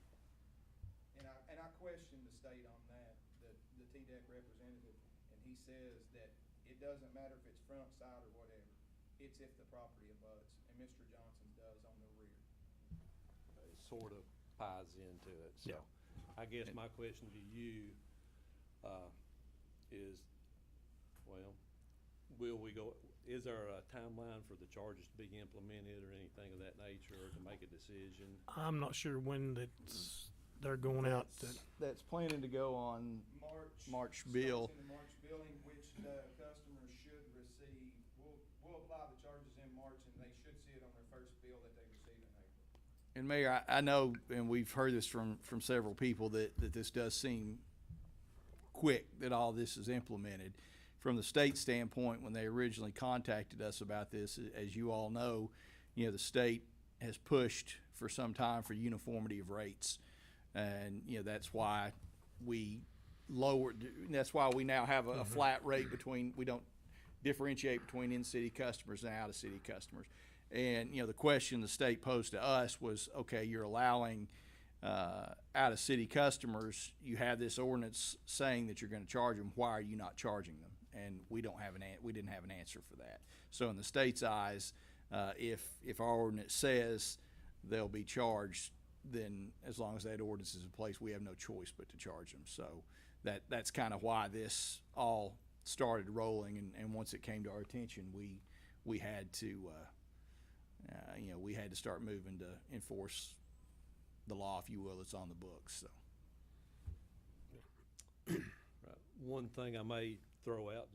And I questioned the state on that, the TDEC representative, and he says that it doesn't matter if it's front, side, or whatever. It's if the property abuts, and Mr. Johnson does on the rear. It sort of ties into it, so. Yeah. I guess my question to you, is, well, is there a timeline for the charges to be implemented or anything of that nature, or to make a decision? I'm not sure when they're going out to, That's planning to go on March bill. Starts in the March billing, which the customers should receive. We'll apply the charges in March, and they should see it on their first bill that they receive in April. And Mayor, I know, and we've heard this from several people, that this does seem quick, that all this is implemented. From the state standpoint, when they originally contacted us about this, as you all know, the state has pushed for some time for uniformity of rates. And, that's why we that's why we now have a flat rate we don't differentiate between in-city customers and out-of-city customers. And, the question the state posed to us was, okay, you're allowing out-of-city customers, you have this ordinance saying that you're gonna charge them, why are you not charging them? And we didn't have an answer for that. So in the state's eyes, if our ordinance says they'll be charged, then as long as that ordinance is in place, we have no choice but to charge them. So that's kind of why this all started rolling, and once it came to our attention, we had to we had to start moving to enforce the law, if you will, that's on the books. So Right. One thing I may throw out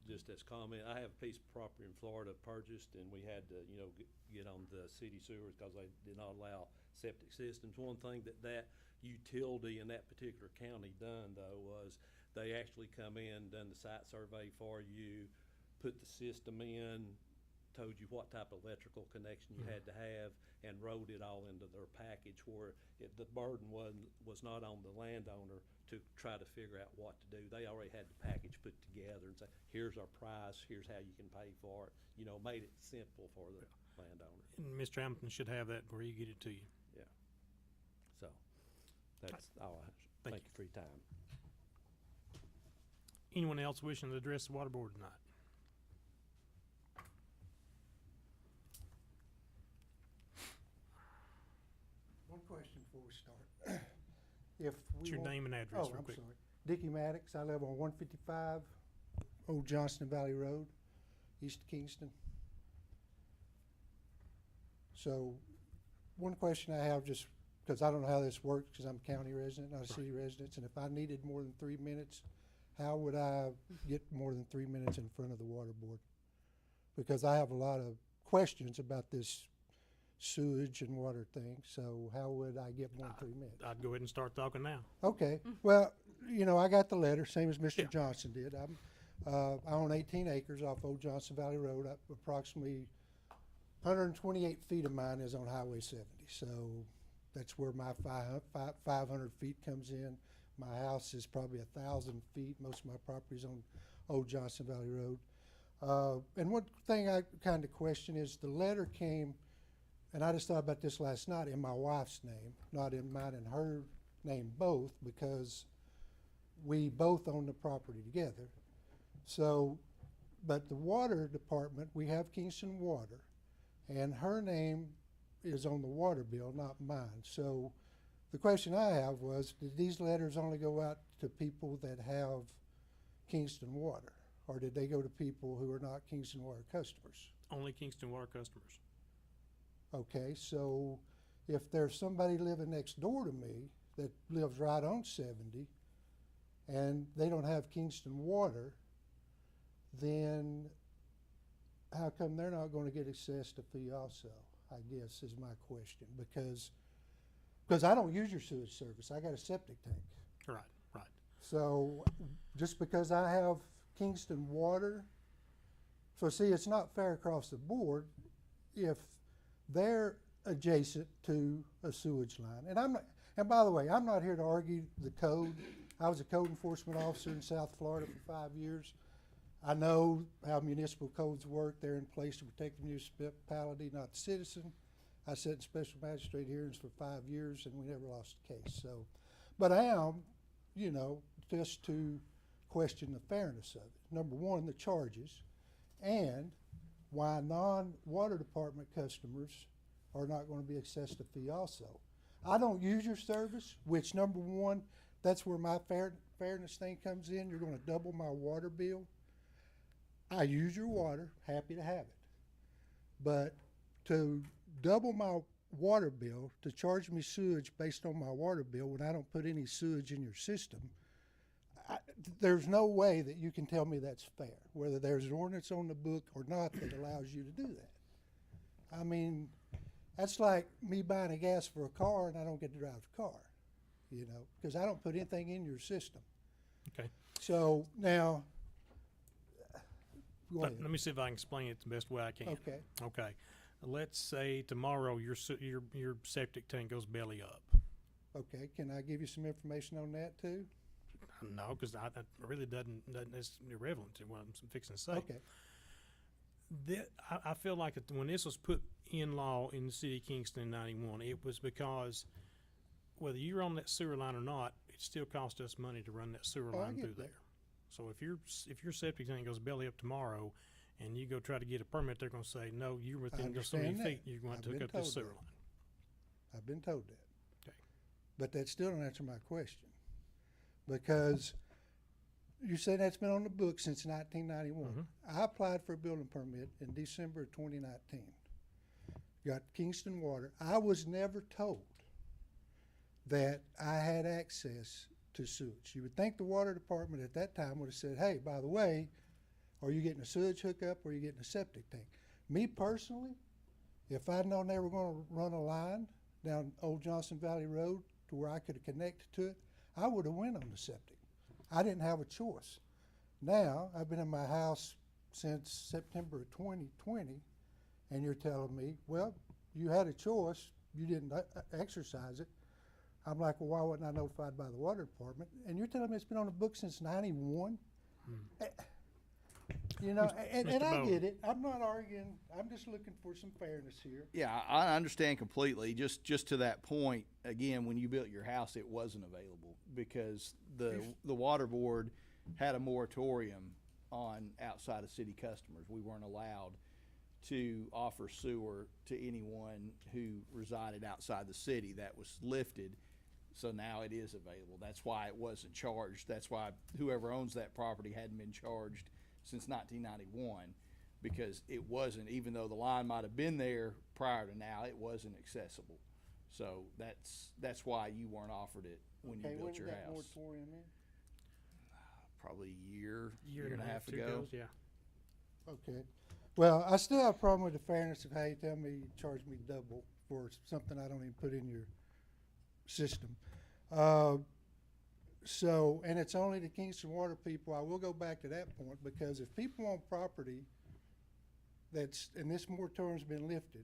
just as comment, I have a piece of property in Florida purchased, and we had to, get on the city sewers because they did not allow septic systems. One thing that utility in that particular county done, though, was they actually come in, done the site survey for you, put the system in, told you what type of electrical connection you had to have, and wrote it all into their package, where the burden was not on the landowner to try to figure out what to do. They already had the package put together and say, here's our price, here's how you can pay for it. Made it simple for the landowner. and Mr. Hamilton should have that before you get it to you. Yeah. So, that's all I, thank you for your time. Anyone else wishing to address the water board tonight? One question before we start. If we What's your want- name and address Oh, real I'm quick? sorry. Dickie Maddox. I live on 155 Old Johnston Valley Road, east of Kingston. So, one question I have, just because I don't know how this works, because I'm a county resident, not a city resident, and if I needed more than 3 minutes, how would I get more than 3 minutes in front of the water board? Because I have a lot of questions about this sewage and water thing, so how would I get more than 3 minutes? I'd go ahead and start talking now. Okay, well, I got the letter, same as Mr. Yeah. Johnson did. I own 18 acres off Old Johnston Valley Road. Approximately 128 feet of mine is on Highway 70, so that's where my 500 feet comes in. My house is probably 1,000 feet. Most of my property's on Old Johnston Valley Road. And one thing I kind of question is the letter came, and I just thought about this last night, in my wife's name, not in mine and her name both, because we both own the property together. So, but the water department, we have Kingston Water, and her name is on the water bill, not mine. So the question I have was, did these letters only go out to people that have Kingston Water? Or did they go to people who are not Kingston Water customers? Only Kingston Water customers. Okay, so if there's somebody living next door to me that lives right on 70 and they don't have Kingston Water, then how come they're not going to get assessed a fee also, I guess is my question. Because I don't use your sewage service. I got a septic tank. Right, right. So just because I have Kingston Water, so see, it's not fair across the board if they're adjacent to a sewage line. And by the way, I'm not here to argue the code. I was a code enforcement officer in South Florida for 5 years. I know how municipal codes work. They're in place to protect the municipality, not the citizen. I sat in special magistrate hearings for 5 years and we never lost a case. So, but I am, just to question the fairness of it. Number one, the charges, and why non-water department customers are not going to be assessed a fee also. I don't use your service, which number one, that's where my fairness thing comes in. You're going to double my water bill. I use your water, happy to have it. But to double my water bill to charge me sewage based on my water bill when I don't put any sewage in your system, there's no way that you can tell me that's fair, whether there's an ordinance on the book or not that allows you to do that. I mean, that's like me buying a gas for a car and I don't get to drive the car, you know, because I don't put anything in your system. Okay. So now, go ahead. Let me see if I can explain it the best way I can. Okay. Okay. Let's say tomorrow your septic tank goes belly up. Okay, can I give you some information on that too? No, because that really doesn't. It's irrelevant to what I'm fixing to say. Okay. I feel like when this was put in law in the city of Kingston in '91, it was because whether you're on that sewer line or not, it still cost us money to run that sewer line through there. So if your septic tank goes belly up tomorrow, and you go try to get a permit, they're going to say, no, you're within so many feet. You're going to hook up this sewer line. I've been told that. Okay. But that still don't answer my question, because you said that's been on the book since 1991. Mm-hmm. I applied for a building permit in December of 2019. Got Kingston Water. I was never told that I had access to sewage. You would think the water department at that time would have said, hey, by the way, are you getting a sewage hookup or are you getting a septic tank? Me personally, if I'd known they were going to run a line down Old Johnson Valley Road to where I could have connected to it, I would have went on the septic. I didn't have a choice. Now, I've been in my house since September of 2020, and you're telling me, well, you had a choice, you didn't exercise it. I'm like, well, why wasn't I notified by the water department? And you're telling me it's been on the book since '91? You know, and I get it. I'm not arguing. I'm just looking for some fairness here. Yeah, I understand completely. Just to that point, again, when you built your house, it wasn't available because the water board had a moratorium on outside of city customers. We weren't allowed to offer sewer to anyone who resided outside the city. That was lifted, so now it is available. That's why it wasn't charged. That's why whoever owns that property hadn't been charged since 1991, because it wasn't, even though the line might have been there prior to now, it wasn't accessible. So that's why you weren't offered it when you built your house. Moratorium in? Probably a year and a half ago. Yeah. Okay. Well, I still have a problem with the fairness of how you tell me you charge me double for something I don't even put in your system. So, and it's only the Kingston Water people. I will go back to that point, because if people own property that's, and this moratorium's been lifted,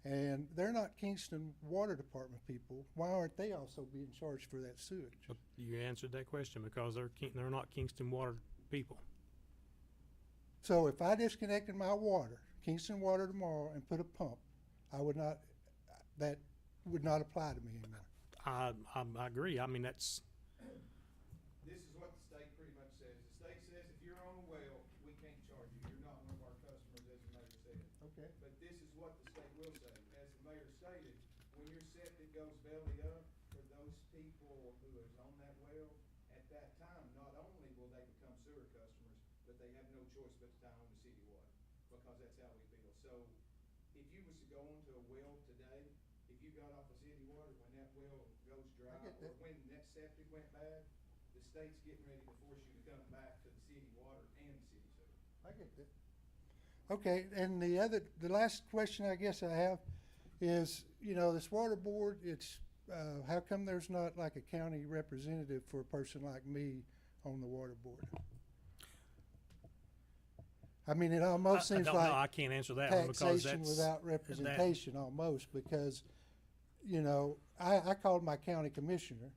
and they're not Kingston Water Department people, why aren't they also being charged for that sewage? But you answered that question because they're not Kingston Water people. So if I disconnected my water, Kingston Water tomorrow, and put a pump, I would not, that would not apply to me anymore. I agree. I mean, that's. This is what the state pretty much says. The state says if you're on a well, we can't charge you. You're not one of our customers, as the mayor said. Okay. But this is what the state will say. As the mayor stated, when your septic goes belly up, for those people who is on that well, at that time, not only will they become sewer customers, but they have no choice but to tie on to city water, because that's how we feel. So if you was to go onto a well today, if you got off of city water, when that well goes dry, or when that septic went bad, the state's getting ready to force you to come back to the city water and the city sewer. I get that. Okay, and the last question I guess I have is, you know, this water board, it's, how come there's not like a county representative for a person like me on the water board? I mean, it almost seems like I can't answer that one because taxation that's without representation almost, because, you know, I called my county commissioner,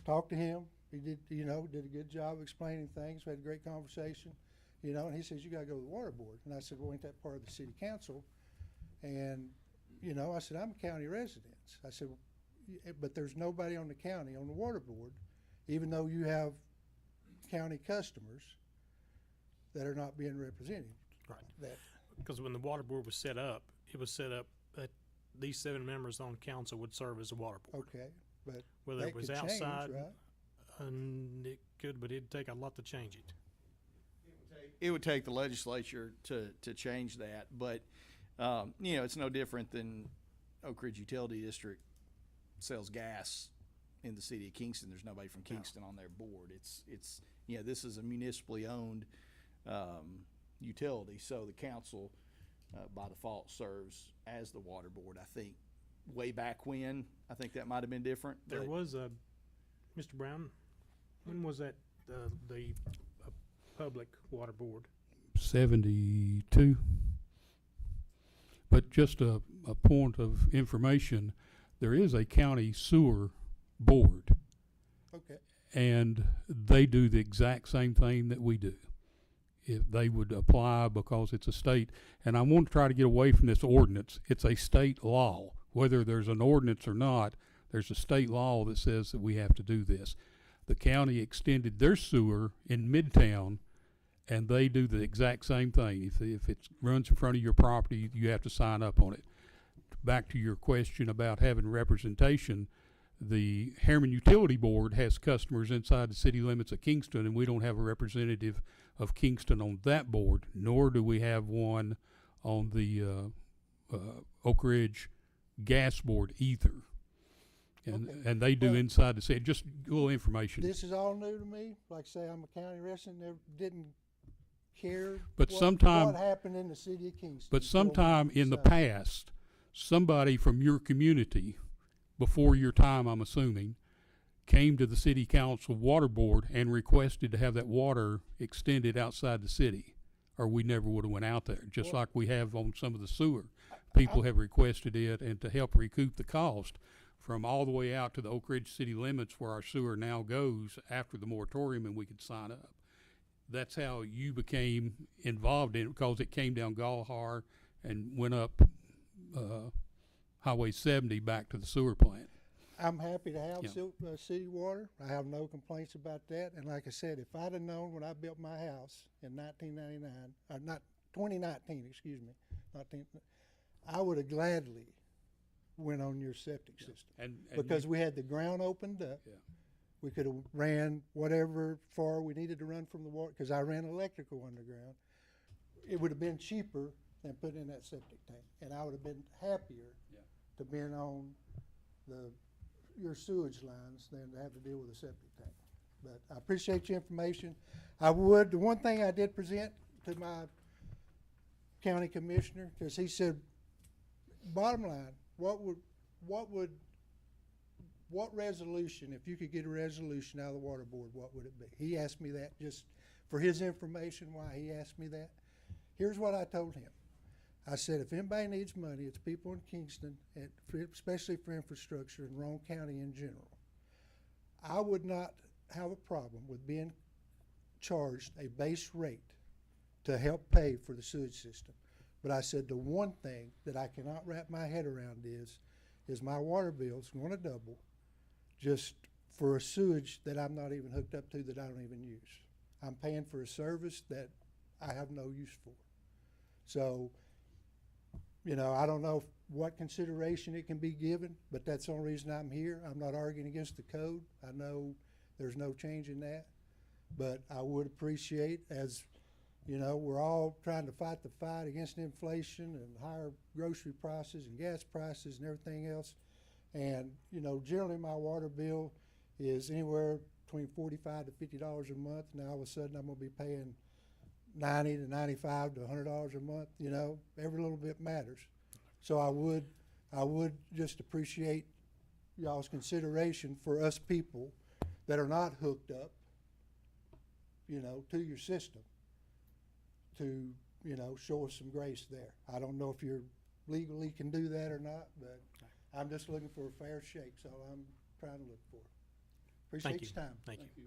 talked to him. He did a good job explaining things. We had a great conversation, you know, and he says, you gotta go to the water board. And I said, well, ain't that part of the city council? And, you know, I said, I'm a county resident. I said, but there's nobody on the county on the water board, even though you have county customers that are not being represented. Right. Because when the water board was set up, it was set up that these 7 members on council would serve as a water board. Okay, but whether it was could outside, change, right? and it could, but it'd take a lot to change it. It would take the legislature to change that, but you know, it's no different than Oak Ridge Utility District sells gas in the city of Kingston. There's nobody from Kingston on their board. It's you know, this is a municipally owned utility, so the council by default serves as the water board. I think way back when, I think that might have been different. There but was a, Mr. Brown, when was that, the public water board? 72. But just a point of information, there is a county sewer board, Okay. and they do the exact same thing that we do. If they would apply because it's a state, and I want to try to get away from this ordinance. It's a state law. Whether there's an ordinance or not, there's a state law that says that we have to do this. The county extended their sewer in Midtown, and they do the exact same thing. If it runs in front of your property, you have to sign up on it. Back to your question about having representation, the Harriman Utility Board has customers inside the city limits of Kingston, and we don't have a representative of Kingston on that board, nor do we have one on the Oak Ridge Gas Board either. And, Okay. and they do Well, inside the city. Just a little information. This is all new to me. Like I say, I'm a county resident, never didn't care But what happened in the city of Kingston. But until sometime in the so- past, somebody from your community, before your time, I'm assuming, came to the city council water board and requested to have that water extended outside the city, or we never would have went out there, just Well- like we have on some of the sewer. People have requested it, and to help recoup the cost from all the way out to the Oak Ridge city limits where our sewer now goes after the moratorium, and we could sign up. That's how you became involved in it, because it came down Galahar and went up Highway 70 back to the sewer plant. I'm happy to have Yeah. city water. I have no complaints about that. And like I said, if I'd have known when I built my house in 1999, not 2019, excuse me, 19, I would have gladly went on your septic system. And Because we had the ground opened up. Yeah. We could have ran whatever far we needed to run from the water, because I ran electrical underground. It would have been cheaper than putting in that septic tank, and I would have been happier to been on your sewage lines than to have to deal with a septic tank. But I appreciate your information. The one thing I did present to my county commissioner, because he said, bottom line, what resolution, if you could get a resolution out of the water board, what would it be? He asked me that just for his information, why he asked me that. Here's what I told him. I said, if anybody needs money, it's people in Kingston, especially for infrastructure in Roane County in general. I would not have a problem with being charged a base rate to help pay for the sewage system. But I said the one thing that I cannot wrap my head around is my water bill's going to double just for a sewage that I'm not even hooked up to, that I don't even use. I'm paying for a service that I have no use for. So, you know, I don't know what consideration it can be given, but that's the only reason I'm here. I'm not arguing against the code. I know there's no change in that, but I would appreciate, as you know, we're all trying to fight the fight against inflation and higher grocery prices and gas prices and everything else. And, you know, generally my water bill is anywhere between $45 to $50 a month. Now all of a sudden I'm gonna be paying $90 to $95 to $100 a month. You know, every little bit matters. So I would just appreciate y'all's consideration for us people that are not hooked up, you know, to your system, to, you know, show us some grace there. I don't know if you legally can do that or not, but I'm just looking for a fair shake, so I'm trying to look for it. Appreciate your time. Thank you.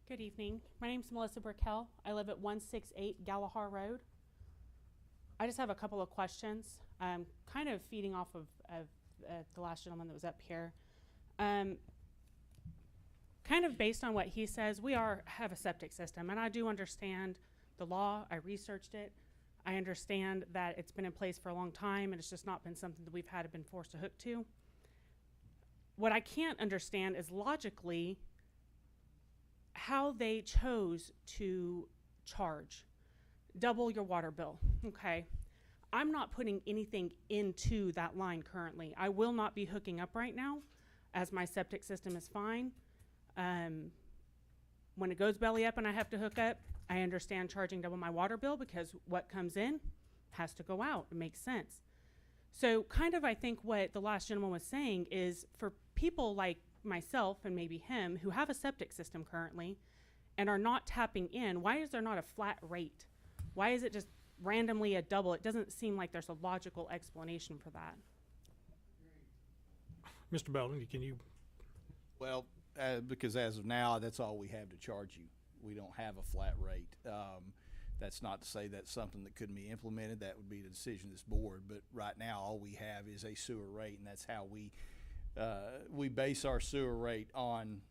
Good evening. My name's Melissa Brickell. I live at 168 Galahar Road. I just have a couple of questions, kind of feeding off of the last gentleman that was up here. Kind of based on what he says, we have a septic system, and I do understand the law. I researched it. I understand that it's been in place for a long time, and it's just not been something that we've been forced to hook to. What I can't understand is logically, how they chose to charge. Double your water bill, okay? I'm not putting anything into that line currently. I will not be hooking up right now, as my septic system is fine. When it goes belly up and I have to hook up, I understand charging double my water bill because what comes in has to go out. It makes sense. So kind of I think what the last gentleman was saying is for people like myself and maybe him who have a septic system currently and are not tapping in, why is there not a flat rate? Why is it just randomly a double? It doesn't seem like there's a logical explanation for that. Mr. Belton, can you? Well, because as of now, that's all we have to charge you. We don't have a flat rate. That's not to say that's something that couldn't be implemented. That would be the decision of this board. But right now, all we have is a sewer rate, and that's how we base our sewer rate on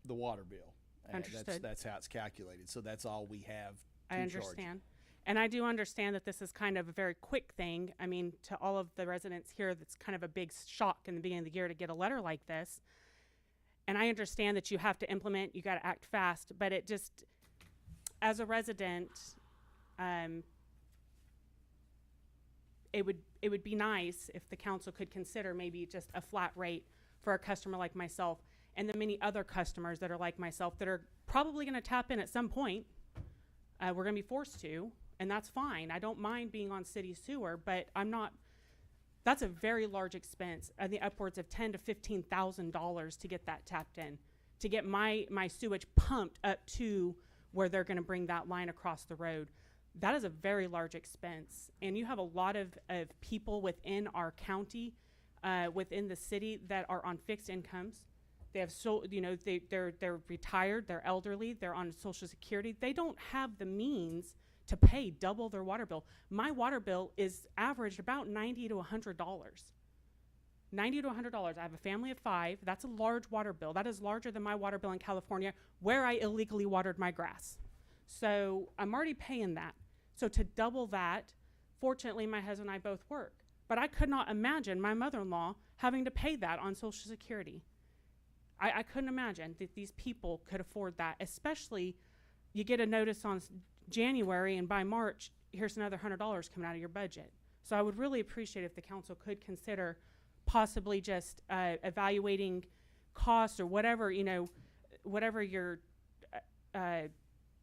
the water bill. Understood. That's how it's calculated. So that's all we have to I understand. And I do understand that this is kind of a very quick thing. I mean, to all of the residents here, that's kind of a big shock in the beginning of the year to get a letter like this. And I understand that you have to implement, you got to act fast, but it just, as a resident, it would be nice if the council could consider maybe just a flat rate for a customer like myself and the many other customers that are like myself that are probably going to tap in at some point. We're going to be forced to, and that's fine. I don't mind being on city sewer, but that's a very large expense, I think upwards of $10,000 to $15,000 to get that tapped in, to get my sewage pumped up to where they're going to bring that line across the road. That is a very large expense, and you have a lot of people within our county, within the city that are on fixed incomes. They have they're retired, they're elderly, they're on Social Security. They don't have the means to pay double their water bill. My water bill is averaged about $90 to $100. $90 to $100. I have a family of 5. That's a large water bill. That is larger than my water bill in California, where I illegally watered my grass. So I'm already paying that. So to double that, fortunately, my husband and I both work. But I could not imagine my mother-in-law having to pay that on Social Security. I couldn't imagine that these people could afford that, especially you get a notice on January, and by March, here's another $100 coming out of your budget. So I would really appreciate if the council could consider possibly just evaluating costs or whatever, whatever your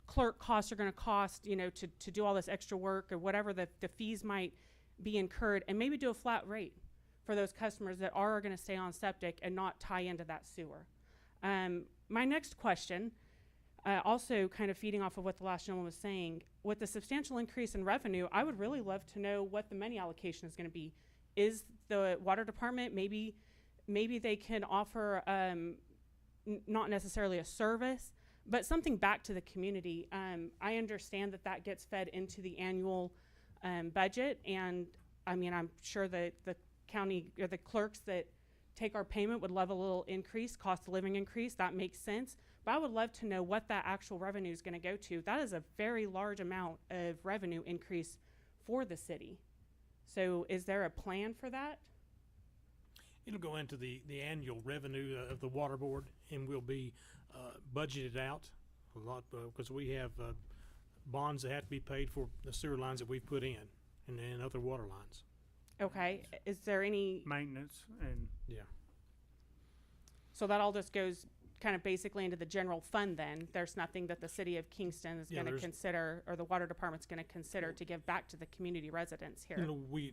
clerk costs are going to cost, to do all this extra work or whatever the fees might be incurred, and maybe do a flat rate for those customers that are going to stay on septic and not tie into that sewer. My next question, also kind of feeding off of what the last gentleman was saying, with the substantial increase in revenue, I would really love to know what the money allocation is going to be. Is the water department, maybe they can offer not necessarily a service, but something back to the community. I understand that gets fed into the annual budget, and I mean, I'm sure that the county or the clerks that take our payment would love a little increase, cost of living increase. That makes sense. But I would love to know what that actual revenue is going to go to. That is a very large amount of revenue increase for the city. So is there a plan for that? It'll go into the annual revenue of the water board, and will be budgeted out a lot because we have bonds that have to be paid for the sewer lines that we've put in and other water lines. Okay. Is there any maintenance and Yeah. So that all just goes kind of basically into the general fund then? There's nothing that the city of Kingston is going to consider, or the water department's going to consider to give back to the community residents here?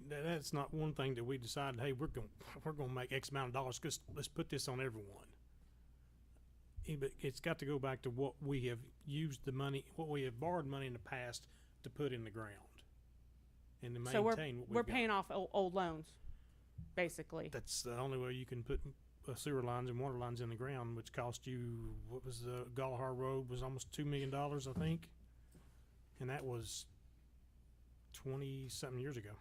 That's not one thing that we decided, hey, we're going to make X amount of dollars, because let's put this on everyone. But it's got to go back to what we have used the money, what we have borrowed money in the past to put in the ground. And to maintain what we're paying off old loans, basically. That's the only way you can put sewer lines and water lines in the ground, which cost you, what was the Galahar Road was almost $2 million, I think, and that was 20-something years ago.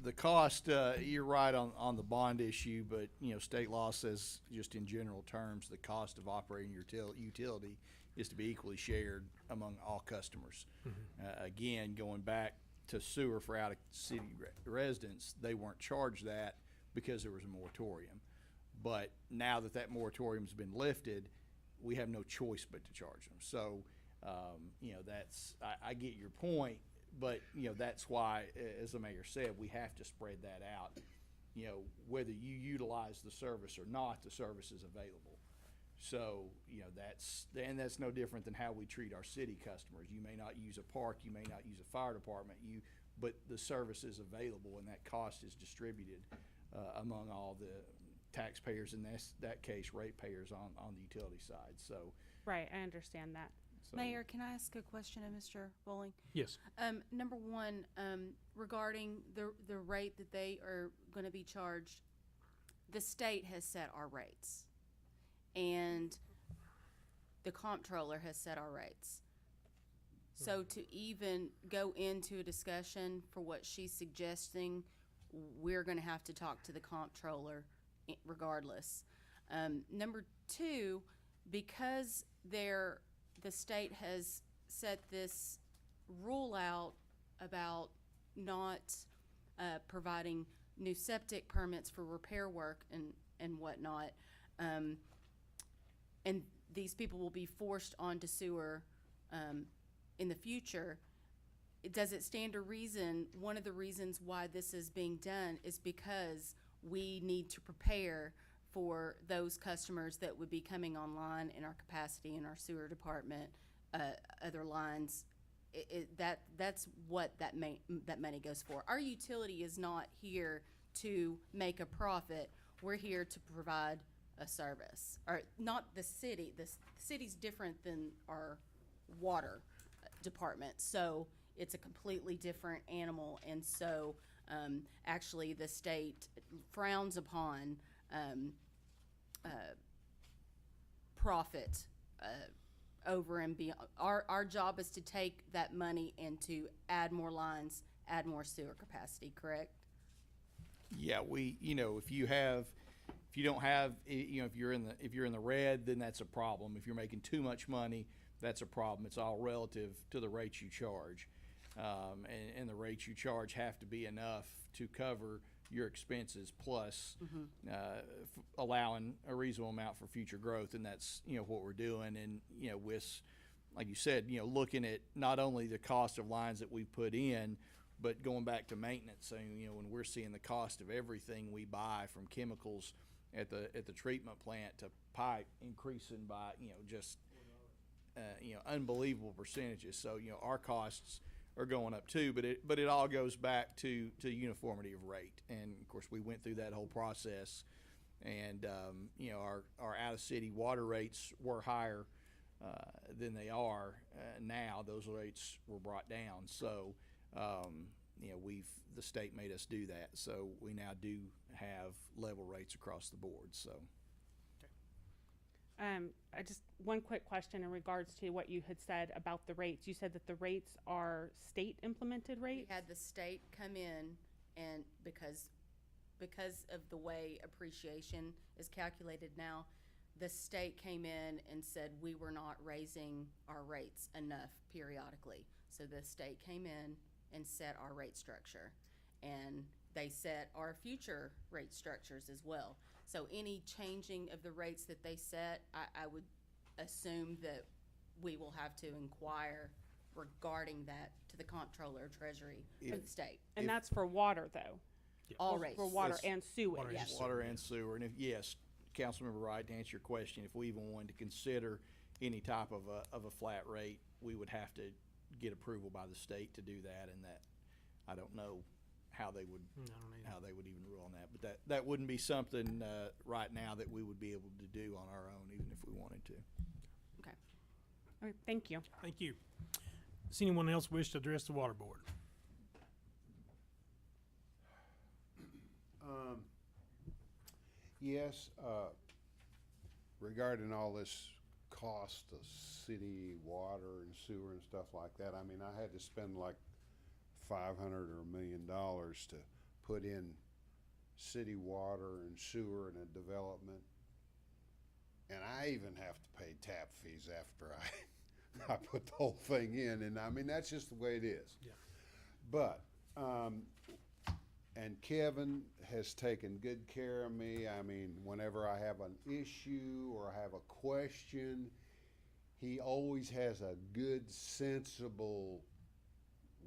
The cost, you're right on the bond issue, but state law says, just in general terms, the cost of operating your utility is to be equally shared among all customers. Mm-hmm. Again, going back to sewer for out of city residents, they weren't charged that because there was a moratorium. But now that moratorium's been lifted, we have no choice but to charge them. So, you know, I get your point, but, you know, that's why, as the mayor said, we have to spread that out. You know, whether you utilize the service or not, the service is available. So, you know, that's no different than how we treat our city customers. You may not use a park, you may not use a fire department, but the service is available, and that cost is distributed among all the taxpayers, in that case, ratepayers on the utility side. So, Right, I understand that. so Mayor, can I ask a question of Mr. Bowling? Yes. Number one, regarding the rate that they are gonna be charged, the state has set our rates. And the comptroller has set our rates. So to even go into a discussion for what she's suggesting, we're gonna have to talk to the comptroller regardless. Number two, because the state has set this rule out about not providing new septic permits for repair work and whatnot, and these people will be forced onto sewer in the future, does it stand to reason, one of the reasons why this is being done is because we need to prepare for those customers that would be coming online in our capacity in our sewer department, other lines. That's what that money goes for. Our utility is not here to make a profit. We're here to provide a service, or not the city. The city's different than our water department, so it's a completely different animal. And so, actually, the state frowns upon profit over and beyond. Our job is to take that money and to add more lines, add more sewer capacity. Correct? yeah, if you don't have, if you're in the red, then that's a problem. If you're making too much money, that's a problem. It's all relative to the rates you charge. And the rates you charge have to be enough to cover your expenses plus allowing a reasonable amount for future growth. And that's, what we're doing. And, with, like you said, looking at not only the cost of lines that we put in, but going back to maintenance. So, when we're seeing the cost of everything we buy, from chemicals at the treatment plant to pipe, increasing by, just unbelievable percentages. So, our costs are going up too, but it all goes back to uniformity of rate. And of course, we went through that whole process, and our out of city water rates were higher than they are now. Those rates were brought down. So, the state made us do that. So we now do have level rates across the board. So. I just, one quick question in regards to what you had said about the rates. You said that the rates are state implemented rates? We had the state come in, and because of the way appreciation is calculated now, the state came in and said we were not raising our rates enough periodically. So the state came in and set our rate structure, and they set our future rate structures as well. So any changing of the rates that they set, I would assume that we will have to inquire regarding that to the comptroller of Treasury for the state. And that's for water, though? All rates. For water and sewage? Yes. Water and sewer. And yes, Councilmember Wright, to answer your question, if we even wanted to consider any type of a flat rate, we would have to get approval by the state to do that, and that, I don't know how they would even rule on that. But that wouldn't be something right now that we would be able to do on our own, even if we wanted to. Okay. All right, thank you. Thank you. Does anyone else wish to address the water board? Yes, regarding all this cost of city water and sewer and stuff like that, I mean, I had to spend like $500 or $1 million to put in city water and sewer in a development. And I even have to pay tap fees after I put the whole thing in. And I mean, that's just the way it is. Yeah. But, and Kevin has taken good care of me. I mean, whenever I have an issue or I have a question, he always has a good, sensible,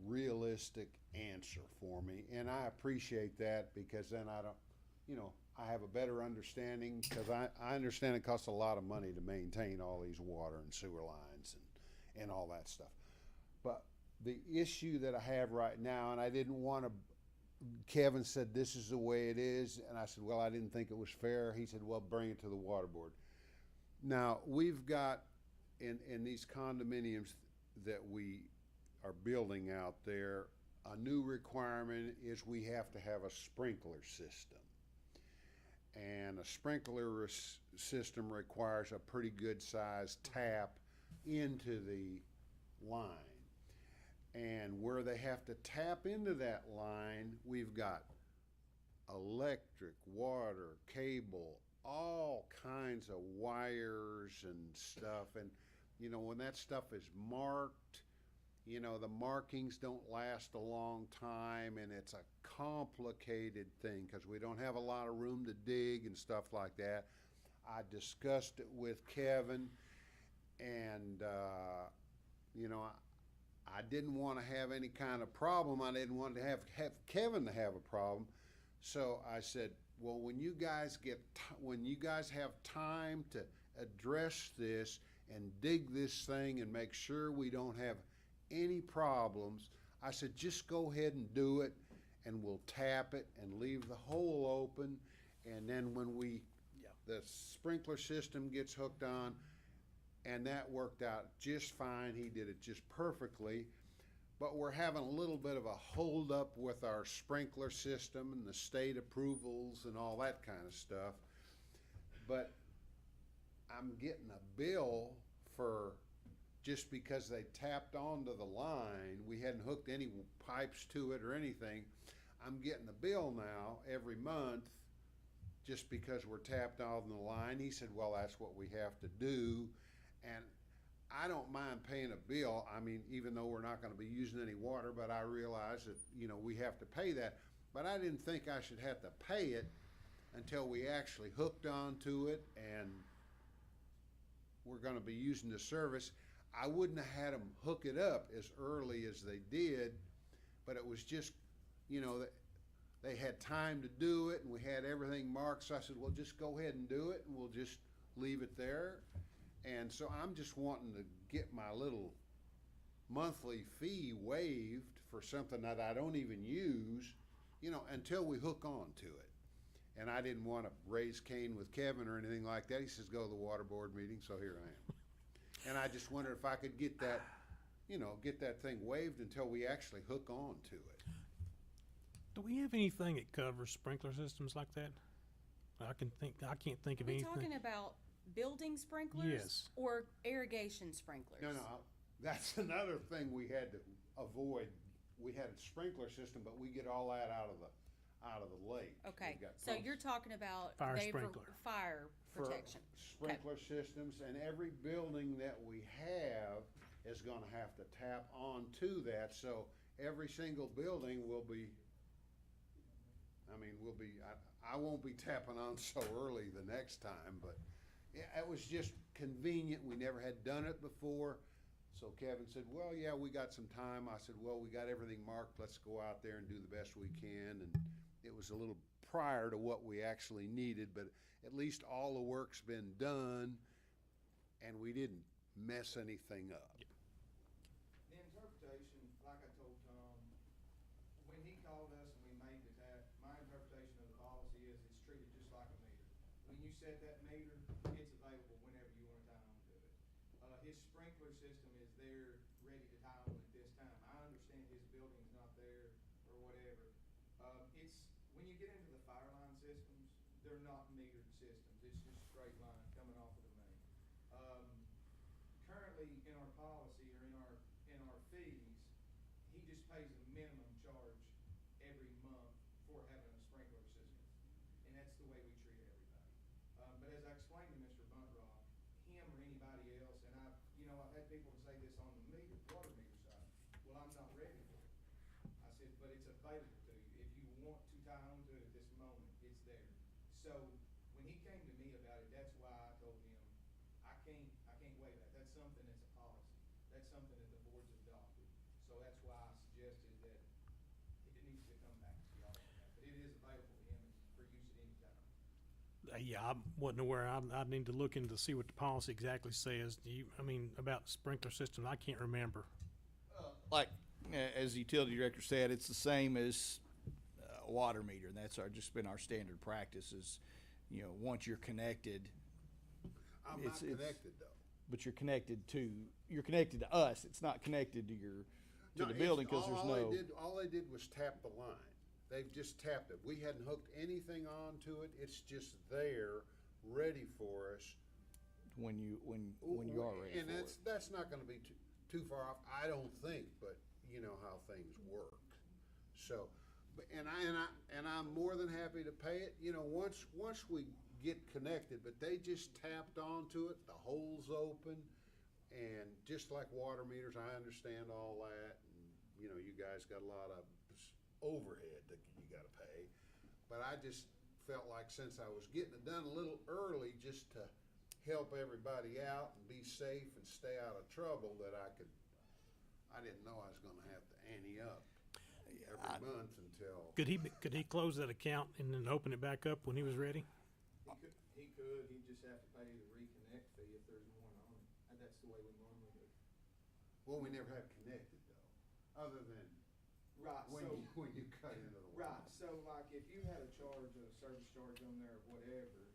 realistic answer for me. And I appreciate that, because then I don't, you know, I have a better understanding, because I understand it costs a lot of money to maintain all these water and sewer lines and all that stuff. But the issue that I have right now, and I didn't want to, Kevin said this is the way it is, and I said, well, I didn't think it was fair. He said, well, bring it to the water board. Now, we've got in these condominiums that we are building out there, a new requirement is we have to have a sprinkler system. And a sprinkler system requires a pretty good sized tap into the line. And where they have to tap into that line, we've got electric, water, cable, all kinds of wires and stuff. And, you know, when that stuff is marked, you know, the markings don't last a long time, and it's a complicated thing because we don't have a lot of room to dig and stuff like that. I discussed it with Kevin, and, you know, I didn't want to have any kind of problem. I didn't want to have Kevin to have a problem. So I said, well, when you guys have time to address this and dig this thing and make sure we don't have any problems, I said, just go ahead and do it, and we'll tap it and leave the hole open. And then when the sprinkler system gets hooked on, and that worked out just fine. He did it just perfectly. But we're having a little bit of a hold up with our sprinkler system and the state approvals and all that kind of stuff. But I'm getting a bill for, just because they tapped onto the line, we hadn't hooked any pipes to it or anything. I'm getting a bill now every month just because we're tapped on the line. He said, well, that's what we have to do. And I don't mind paying a bill. I mean, even though we're not going to be using any water, but I realize that, you know, we have to pay that. But I didn't think I should have to pay it until we actually hooked onto it and we're going to be using the service. I wouldn't have had them hook it up as early as they did, but it was just, you know, they had time to do it and we had everything marked. So I said, well, just go ahead and do it and we'll just leave it there. And so I'm just wanting to get my little monthly fee waived for something that I don't even use, you know, until we hook on to it. And I didn't want to raise Cain with Kevin or anything like that. He says, go to the water board meeting, so here I am. And I just wondered if I could get that, you know, get that thing waived until we actually hook on to it. Do we have anything that covers sprinkler systems like that? I can't think of Are we anything. talking about building sprinklers? Yes. Or irrigation sprinklers? No, that's another thing we had to avoid. We had a sprinkler system, but we get all that out of the lake. Okay, We've got so pumps you're talking about Fire they sprinkler. Fire for protection. sprinkler systems, and every building that we have is gonna have to tap onto that, so every single building will be, I won't be tapping on so early the next time, but yeah, it was just convenient. We never had done it before. So Kevin said, well, yeah, we got some time. I said, well, we got everything marked. Let's go out there and do the best we can. And it was a little prior to what we actually needed, but at least all the work's been done and we didn't mess anything up. The interpretation, like I told Tom, when he called us and we made the tap, my interpretation of the policy is it's treated just like a meter. When you set that meter, it's available whenever you want to tie on to it. His sprinkler system is there, ready to tie on at this time. I understand his building's not there or whatever. It's, when you get into the fire line systems, they're not metered systems. It's just straight line coming off of the main. Currently in our policy or in our fees, he just pays a minimum charge every month for having a sprinkler system. And that's the way we treat everybody. But as I explained to Mr. Buntrock, him or anybody else, and I've had people say this on the water meter side, well, I'm not ready for it. I said, but it's available to you. If you want to tie on to it at this moment, So when he came to me about it, that's why I told him, I can't waive that. That's something that's a policy. That's something that the board's adopted. So that's why I suggested that it needs to come back to y'all. But it is available to him for use at any time. Yeah, I wasn't aware. I need to look into see what the policy exactly says. About sprinkler systems, I can't remember. Like, as the utility director said, it's the same as a water meter, and that's just been our standard practice is, once you're connected. I'm not connected though. But you're connected to us. It's not connected to the building because there's no. All they did was tap the line. They've just tapped it. We hadn't hooked anything onto it. It's just there, ready for us. When you are ready. And that's not going to be too far off, I don't think. But you know how things work. So, and I'm more than happy to pay it. Once we get connected, but they just tapped onto it. The hole's open, and just like water meters, I understand all that. And, you guys got a lot of overhead that you got to pay. But I just felt like since I was getting it done a little early, just to help everybody out and be safe and stay out of trouble, that I didn't know I was going to have to ante up every month until. Could he close that account and then open it back up when he was ready? He could, he'd just have to pay the reconnect fee if there's one on it, and that's the way we normally do. Well, we never have connected though, other than Right, when you cut into the right, line. so like if you had a service charge on there or whatever,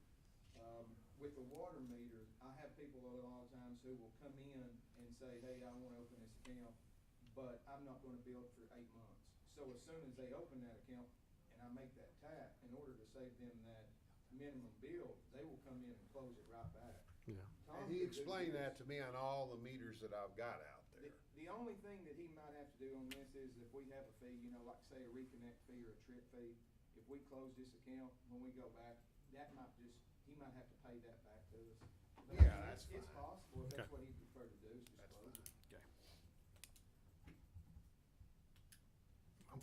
with the water meter, I have people a lot of times who will come in and say, hey, I wanna open this account, but I'm not gonna bill for 8 months. So as soon as they open that account and I make that tap, in order to save them that minimum bill, they will come in and close it right back. Yeah. Tom And he could do explained this. that to me on all the meters that I've got out there. The only thing that he might have to do on this is if we have a fee, like say a reconnect fee or a trip fee, if we close this account, when we go back, he might have to pay that back to us. But Yeah, that's It's fine. possible, if Okay. that's what he'd prefer to do, is just That's close it.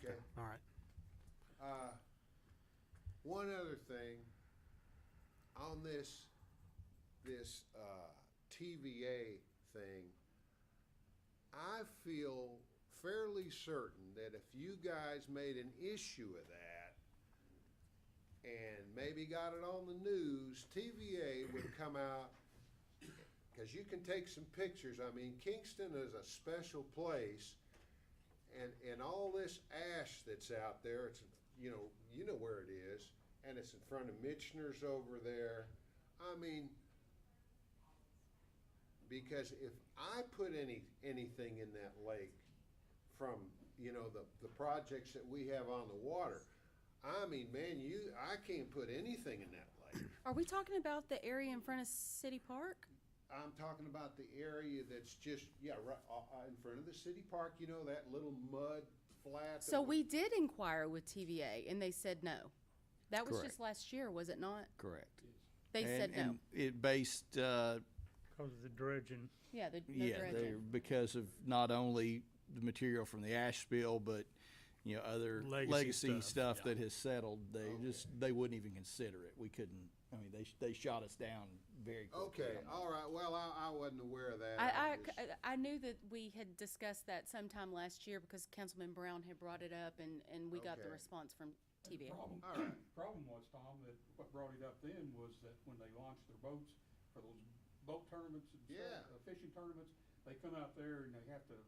Okay. All right. One other thing, on this TVA thing, I feel fairly certain that if you guys made an issue of that and maybe got it on the news, TVA would come out, because you can take some pictures. I mean, Kingston is a special place, and all this ash that's out there, it's, you know where it is, and it's in front of Mitchner's over there. I mean, because if I put anything in that lake from, the projects that we have on the water, I mean, man, I can't put anything in that lake. Are we talking about the area in front of City Park? I'm talking about the area that's just, right in front of the city park, that little mud flat. So we did inquire with TVA and they said no. That was Correct. just last year, was it not? Correct. They said no. And it based, Because of the dredging. Yeah, the yeah, dredging. because of not only the material from the ash spill, but other Legacy stuff stuff, that has settled. They wouldn't even consider it. We couldn't. I mean, they shot us down very quickly. Okay, all right. Well, I wasn't aware of that. I knew that we had discussed that sometime last year because Councilman Brown had brought it up and we got the Okay. response from TVA. All right. Problem was, Tom, that what brought it up then was that when they launched their boats for those boat tournaments and Yeah. stuff, fishing tournaments, they come out there and they have to,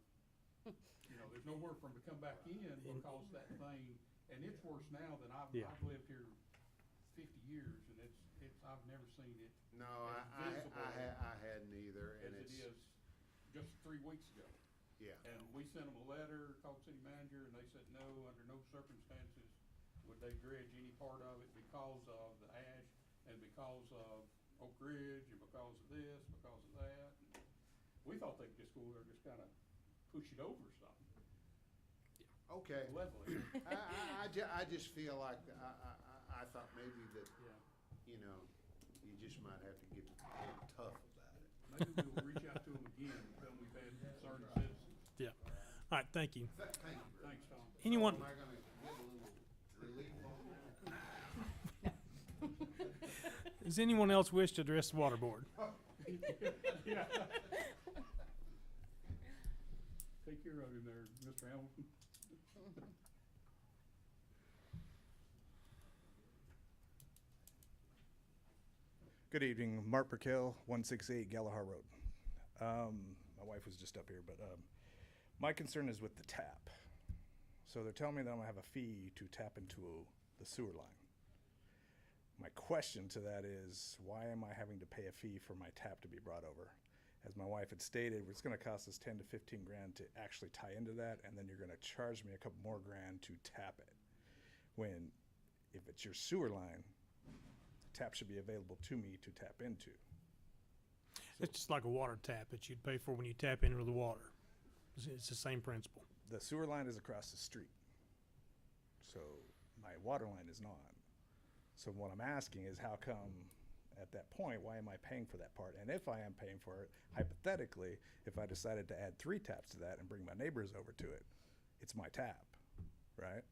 there's nowhere for them to come back in because that thing, and it's worse now than I've lived here 50 years, and I've never seen it. No, as visible I hadn't either, and as it's. it is just 3 weeks ago. Yeah. And we sent them a letter, called city manager, and they said no, under no circumstances would they dredge any part of it because of the ash and because of Oak Ridge and because of this, because of that. And we thought they'd just go over there and just kind of push it over or something. Okay. Level it. I just feel like, I thought maybe that, you just might have to get a little tough about it. Maybe we'll reach out to them again and tell them we've had concerned citizens. Yeah. All right, thank you. Thank you. Thanks, Tom. Anyone? Am I gonna get a little relief on that? Does anyone else wish to address the water board? Yeah. Take care of him there, Mr. Hamilton. Good evening, Mark Perkel, 168 Galahar Road. My wife was just up here, but my concern is with the tap. So they're telling me that I'm gonna have a fee to tap into the sewer line. My question to that is, why am I having to pay a fee for my tap to be brought over? As my wife had stated, it's gonna cost us 10 to 15 grand to actually tie into that, and then you're gonna charge me a couple more grand to tap it. When, if it's your sewer line, tap should be available to me to tap into. It's just like a water tap that you'd pay for when you tap into the water. It's the same principle. The sewer line is across the street, so my water line is not. So what I'm asking is, how come at that point, why am I paying for that part? And if I am paying for it, hypothetically, if I decided to add 3 taps to that and bring my neighbors over to it, it's my tap, right?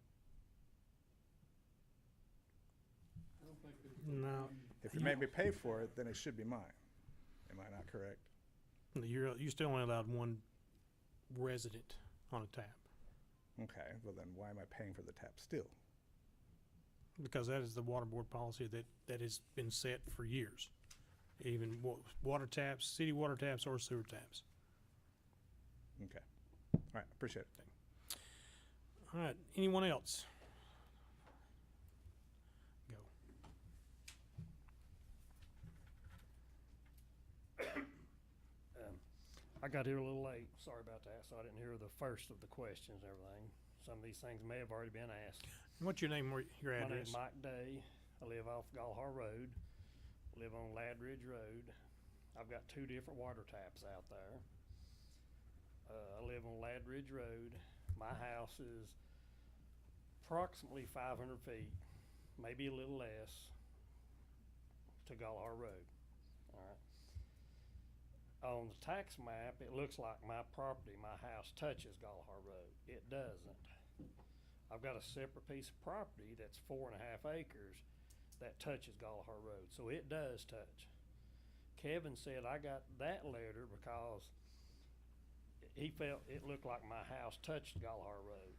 No. If you make me pay for it, then it should be mine. Am I not correct? You're still only allowed one resident on a tap, Okay, well then why am I paying for the tap still? because that is the water board policy that has been set for years. Even water taps, city water taps or sewer taps. Okay, all right, appreciate it. All right, anyone else? Go. I got here a little late, sorry about that, so I didn't hear the first of the questions and everything. Some of these things may have already been asked. What's your name, your My address? name's Mike Day. I live off Galahar Road, live on Lad Ridge Road. I've got 2 different water taps out there. I live on Lad Ridge Road. My house is approximately 500 feet, maybe a little less, to Galahar Road. All right. On the tax map, it looks like my property, my house touches Galahar Road. It doesn't. I've got a separate piece of property that's 4.5 acres that touches Galahar Road, so it does touch. Kevin said I got that letter because he felt it looked like my house touched Galahar Road.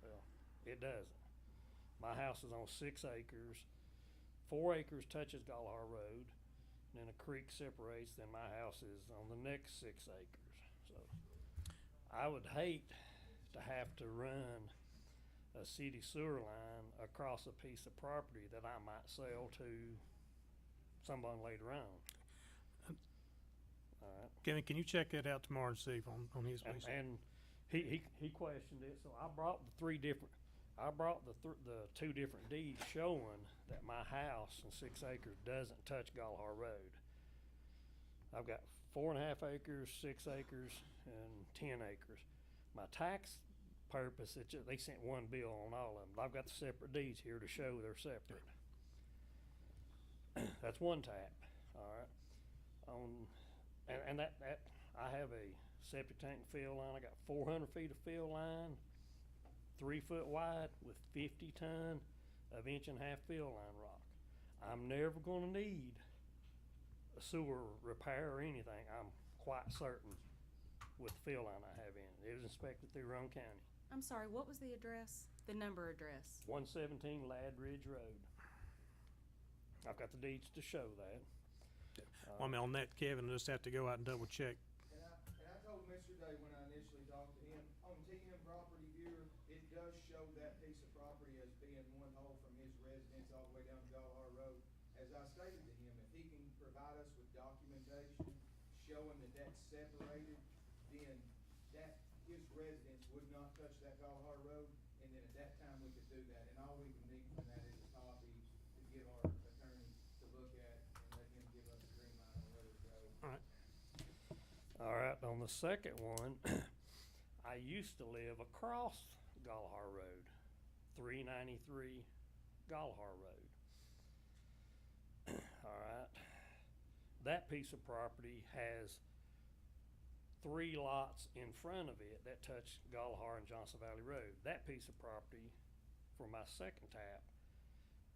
Well, it doesn't. My house is on 6 acres. 4 acres touches Galahar Road. And then a creek separates, then my house is on the next 6 acres. So I would hate to have to run a city sewer line across a piece of property that I might sell to someone later on. All right. Kevin, can you check that out tomorrow and see if on his place? And he questioned it, so I brought the 2 different deeds showing that my house in 6 acres doesn't touch Galahar Road. I've got 4.5 acres, 6 acres, and 10 acres. My tax purpose, they sent one bill on all of them. I've got the separate deeds here to show they're separate. That's one tap, all right. And that I have a septic tank fill line. I got 400 feet of fill line, 3 foot wide with 50 ton of 1.5-inch fill line rock. I'm never going to need a sewer repair or anything. I'm quite certain with the fill line I have in it. It was inspected through Roane County. I'm sorry, what was the address? The number address? 117 Lad Ridge Road. I've got the deeds to show that. Well, I mean, on that, Kevin, we'll just have to go out and double check. And I told Mr. Day when I initially talked to him, on TM property here, it does show that piece of property as being one hole from his residence all the way down to Galahar Road. As I stated to him, if he can provide us with documentation showing that that's separated, then that his residence would not touch that Galahar Road, and then at that time we could do that. And all we would need from that is a copy to give our attorney to look at and let him give us a green light on whether to go. All right. All right, on the second one, I used to live across Galahar Road, 393 Galahar Road. All right, that piece of property has 3 lots in front of it that touch Galahar and Johnson Valley Road. That piece of property for my second tap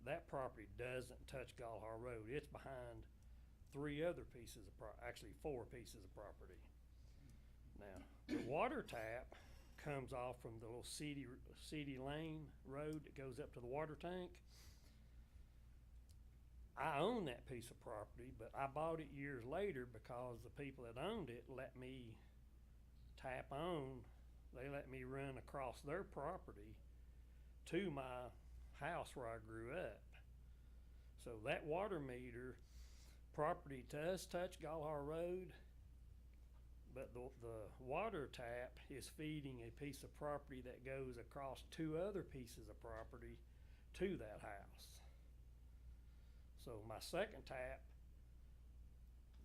that property doesn't touch Galahar Road. It's behind 3 other pieces of actually 4 pieces of property. Now, the water tap comes off from the little City Lane road that goes up to the water tank. I own that piece of property, but I bought it years later because the people that owned it let me tap on. They let me run across their property to my house where I grew up. So that water meter property does touch Galahar Road, but the water tap is feeding a piece of property that goes across 2 other pieces of property to that house. So my second tap,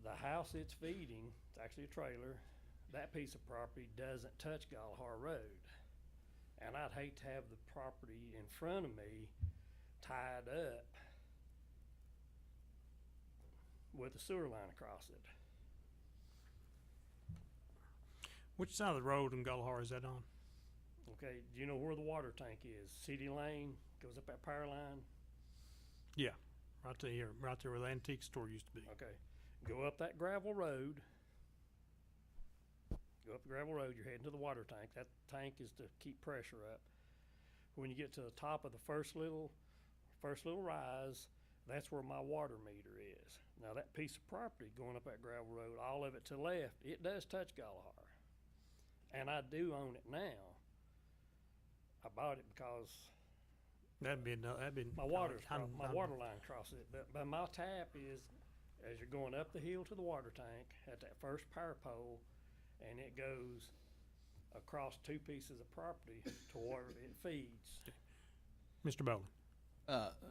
the house it's feeding, it's actually a trailer, that piece of property doesn't touch Galahar Road. And I'd hate to have the property in front of me tied up with a sewer line across it. Which side of the road in Galahar is that on? Okay, do you know where the water tank is? City Lane, goes up that power line? Yeah, right there where the antique store used to be. Okay, go up that gravel road. Go up the gravel road, you're heading to the water tank. That tank is to keep pressure up. When you get to the top of the first little rise, that's where my water meter is. Now that piece of property going up that gravel road, all of it to the left, it does touch Galahar. And I do own it now. I bought it because That'd be my water line crosses it. But my tap is, as you're going up the hill to the water tank, at that first power pole, and it goes across 2 pieces of property to where it feeds. Mr. Bowling.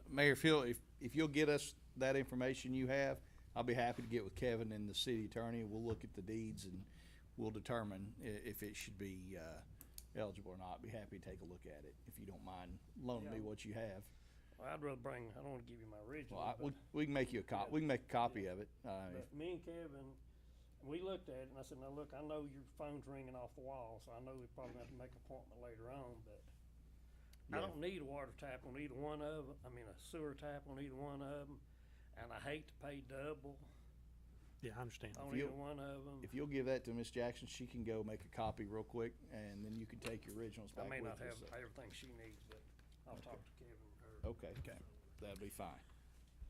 Mayor Phil, if you'll get us that information you have, I'll be happy to get with Kevin and the city attorney. We'll look at the deeds and we'll determine if it should be eligible or not. Be happy to take a look at it if you don't mind loaning me what you have. Well, I'd rather bring. I don't want to give you my original. Well, we can make you a copy. We can make a copy of it. But me and Kevin, we looked at it and I said, "Now look, I know your phone's ringing off the wall, so I know we probably have to make an appointment later on, but." I don't need a water tap on either one of them. I mean, a sewer tap on either one of them, and I hate to pay double. Yeah, I understand. On either one of them. If you'll give that to Miss Jackson, she can go make a copy real quick, and then you can take your originals back I may with not have us. everything she needs, but I'll talk to Kevin or her. Okay, that'll be fine.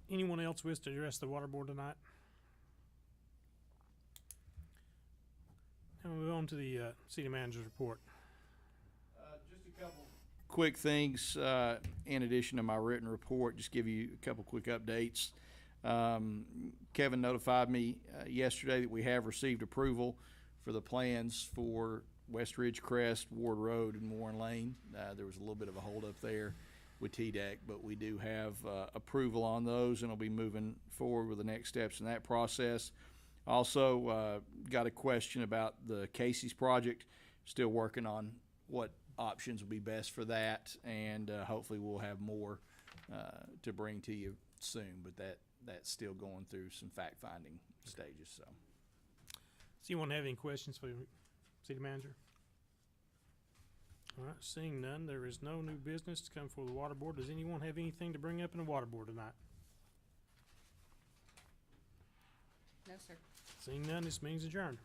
Anyone else wish to address the water board tonight? Now we'll move on to the city manager's report. Just a couple quick things in addition to my written report. Just give you a couple quick updates. Kevin notified me yesterday that we have received approval for the plans for West Ridge Crest, Ward Road, and Warren Lane. There was a little bit of a holdup there with TDEC, but we do have approval on those, and I'll be moving forward with the next steps in that process. Also, got a question about the Casey's project. Still working on what options will be best for that, and hopefully we'll have more to bring to you soon, but that's still going through some fact-finding stages. So anyone have any questions for the city manager? All right, seeing none, there is no new business to come before the water board. Does anyone have anything to bring up in the water board tonight? No, sir. Seeing none, this meeting's adjourned.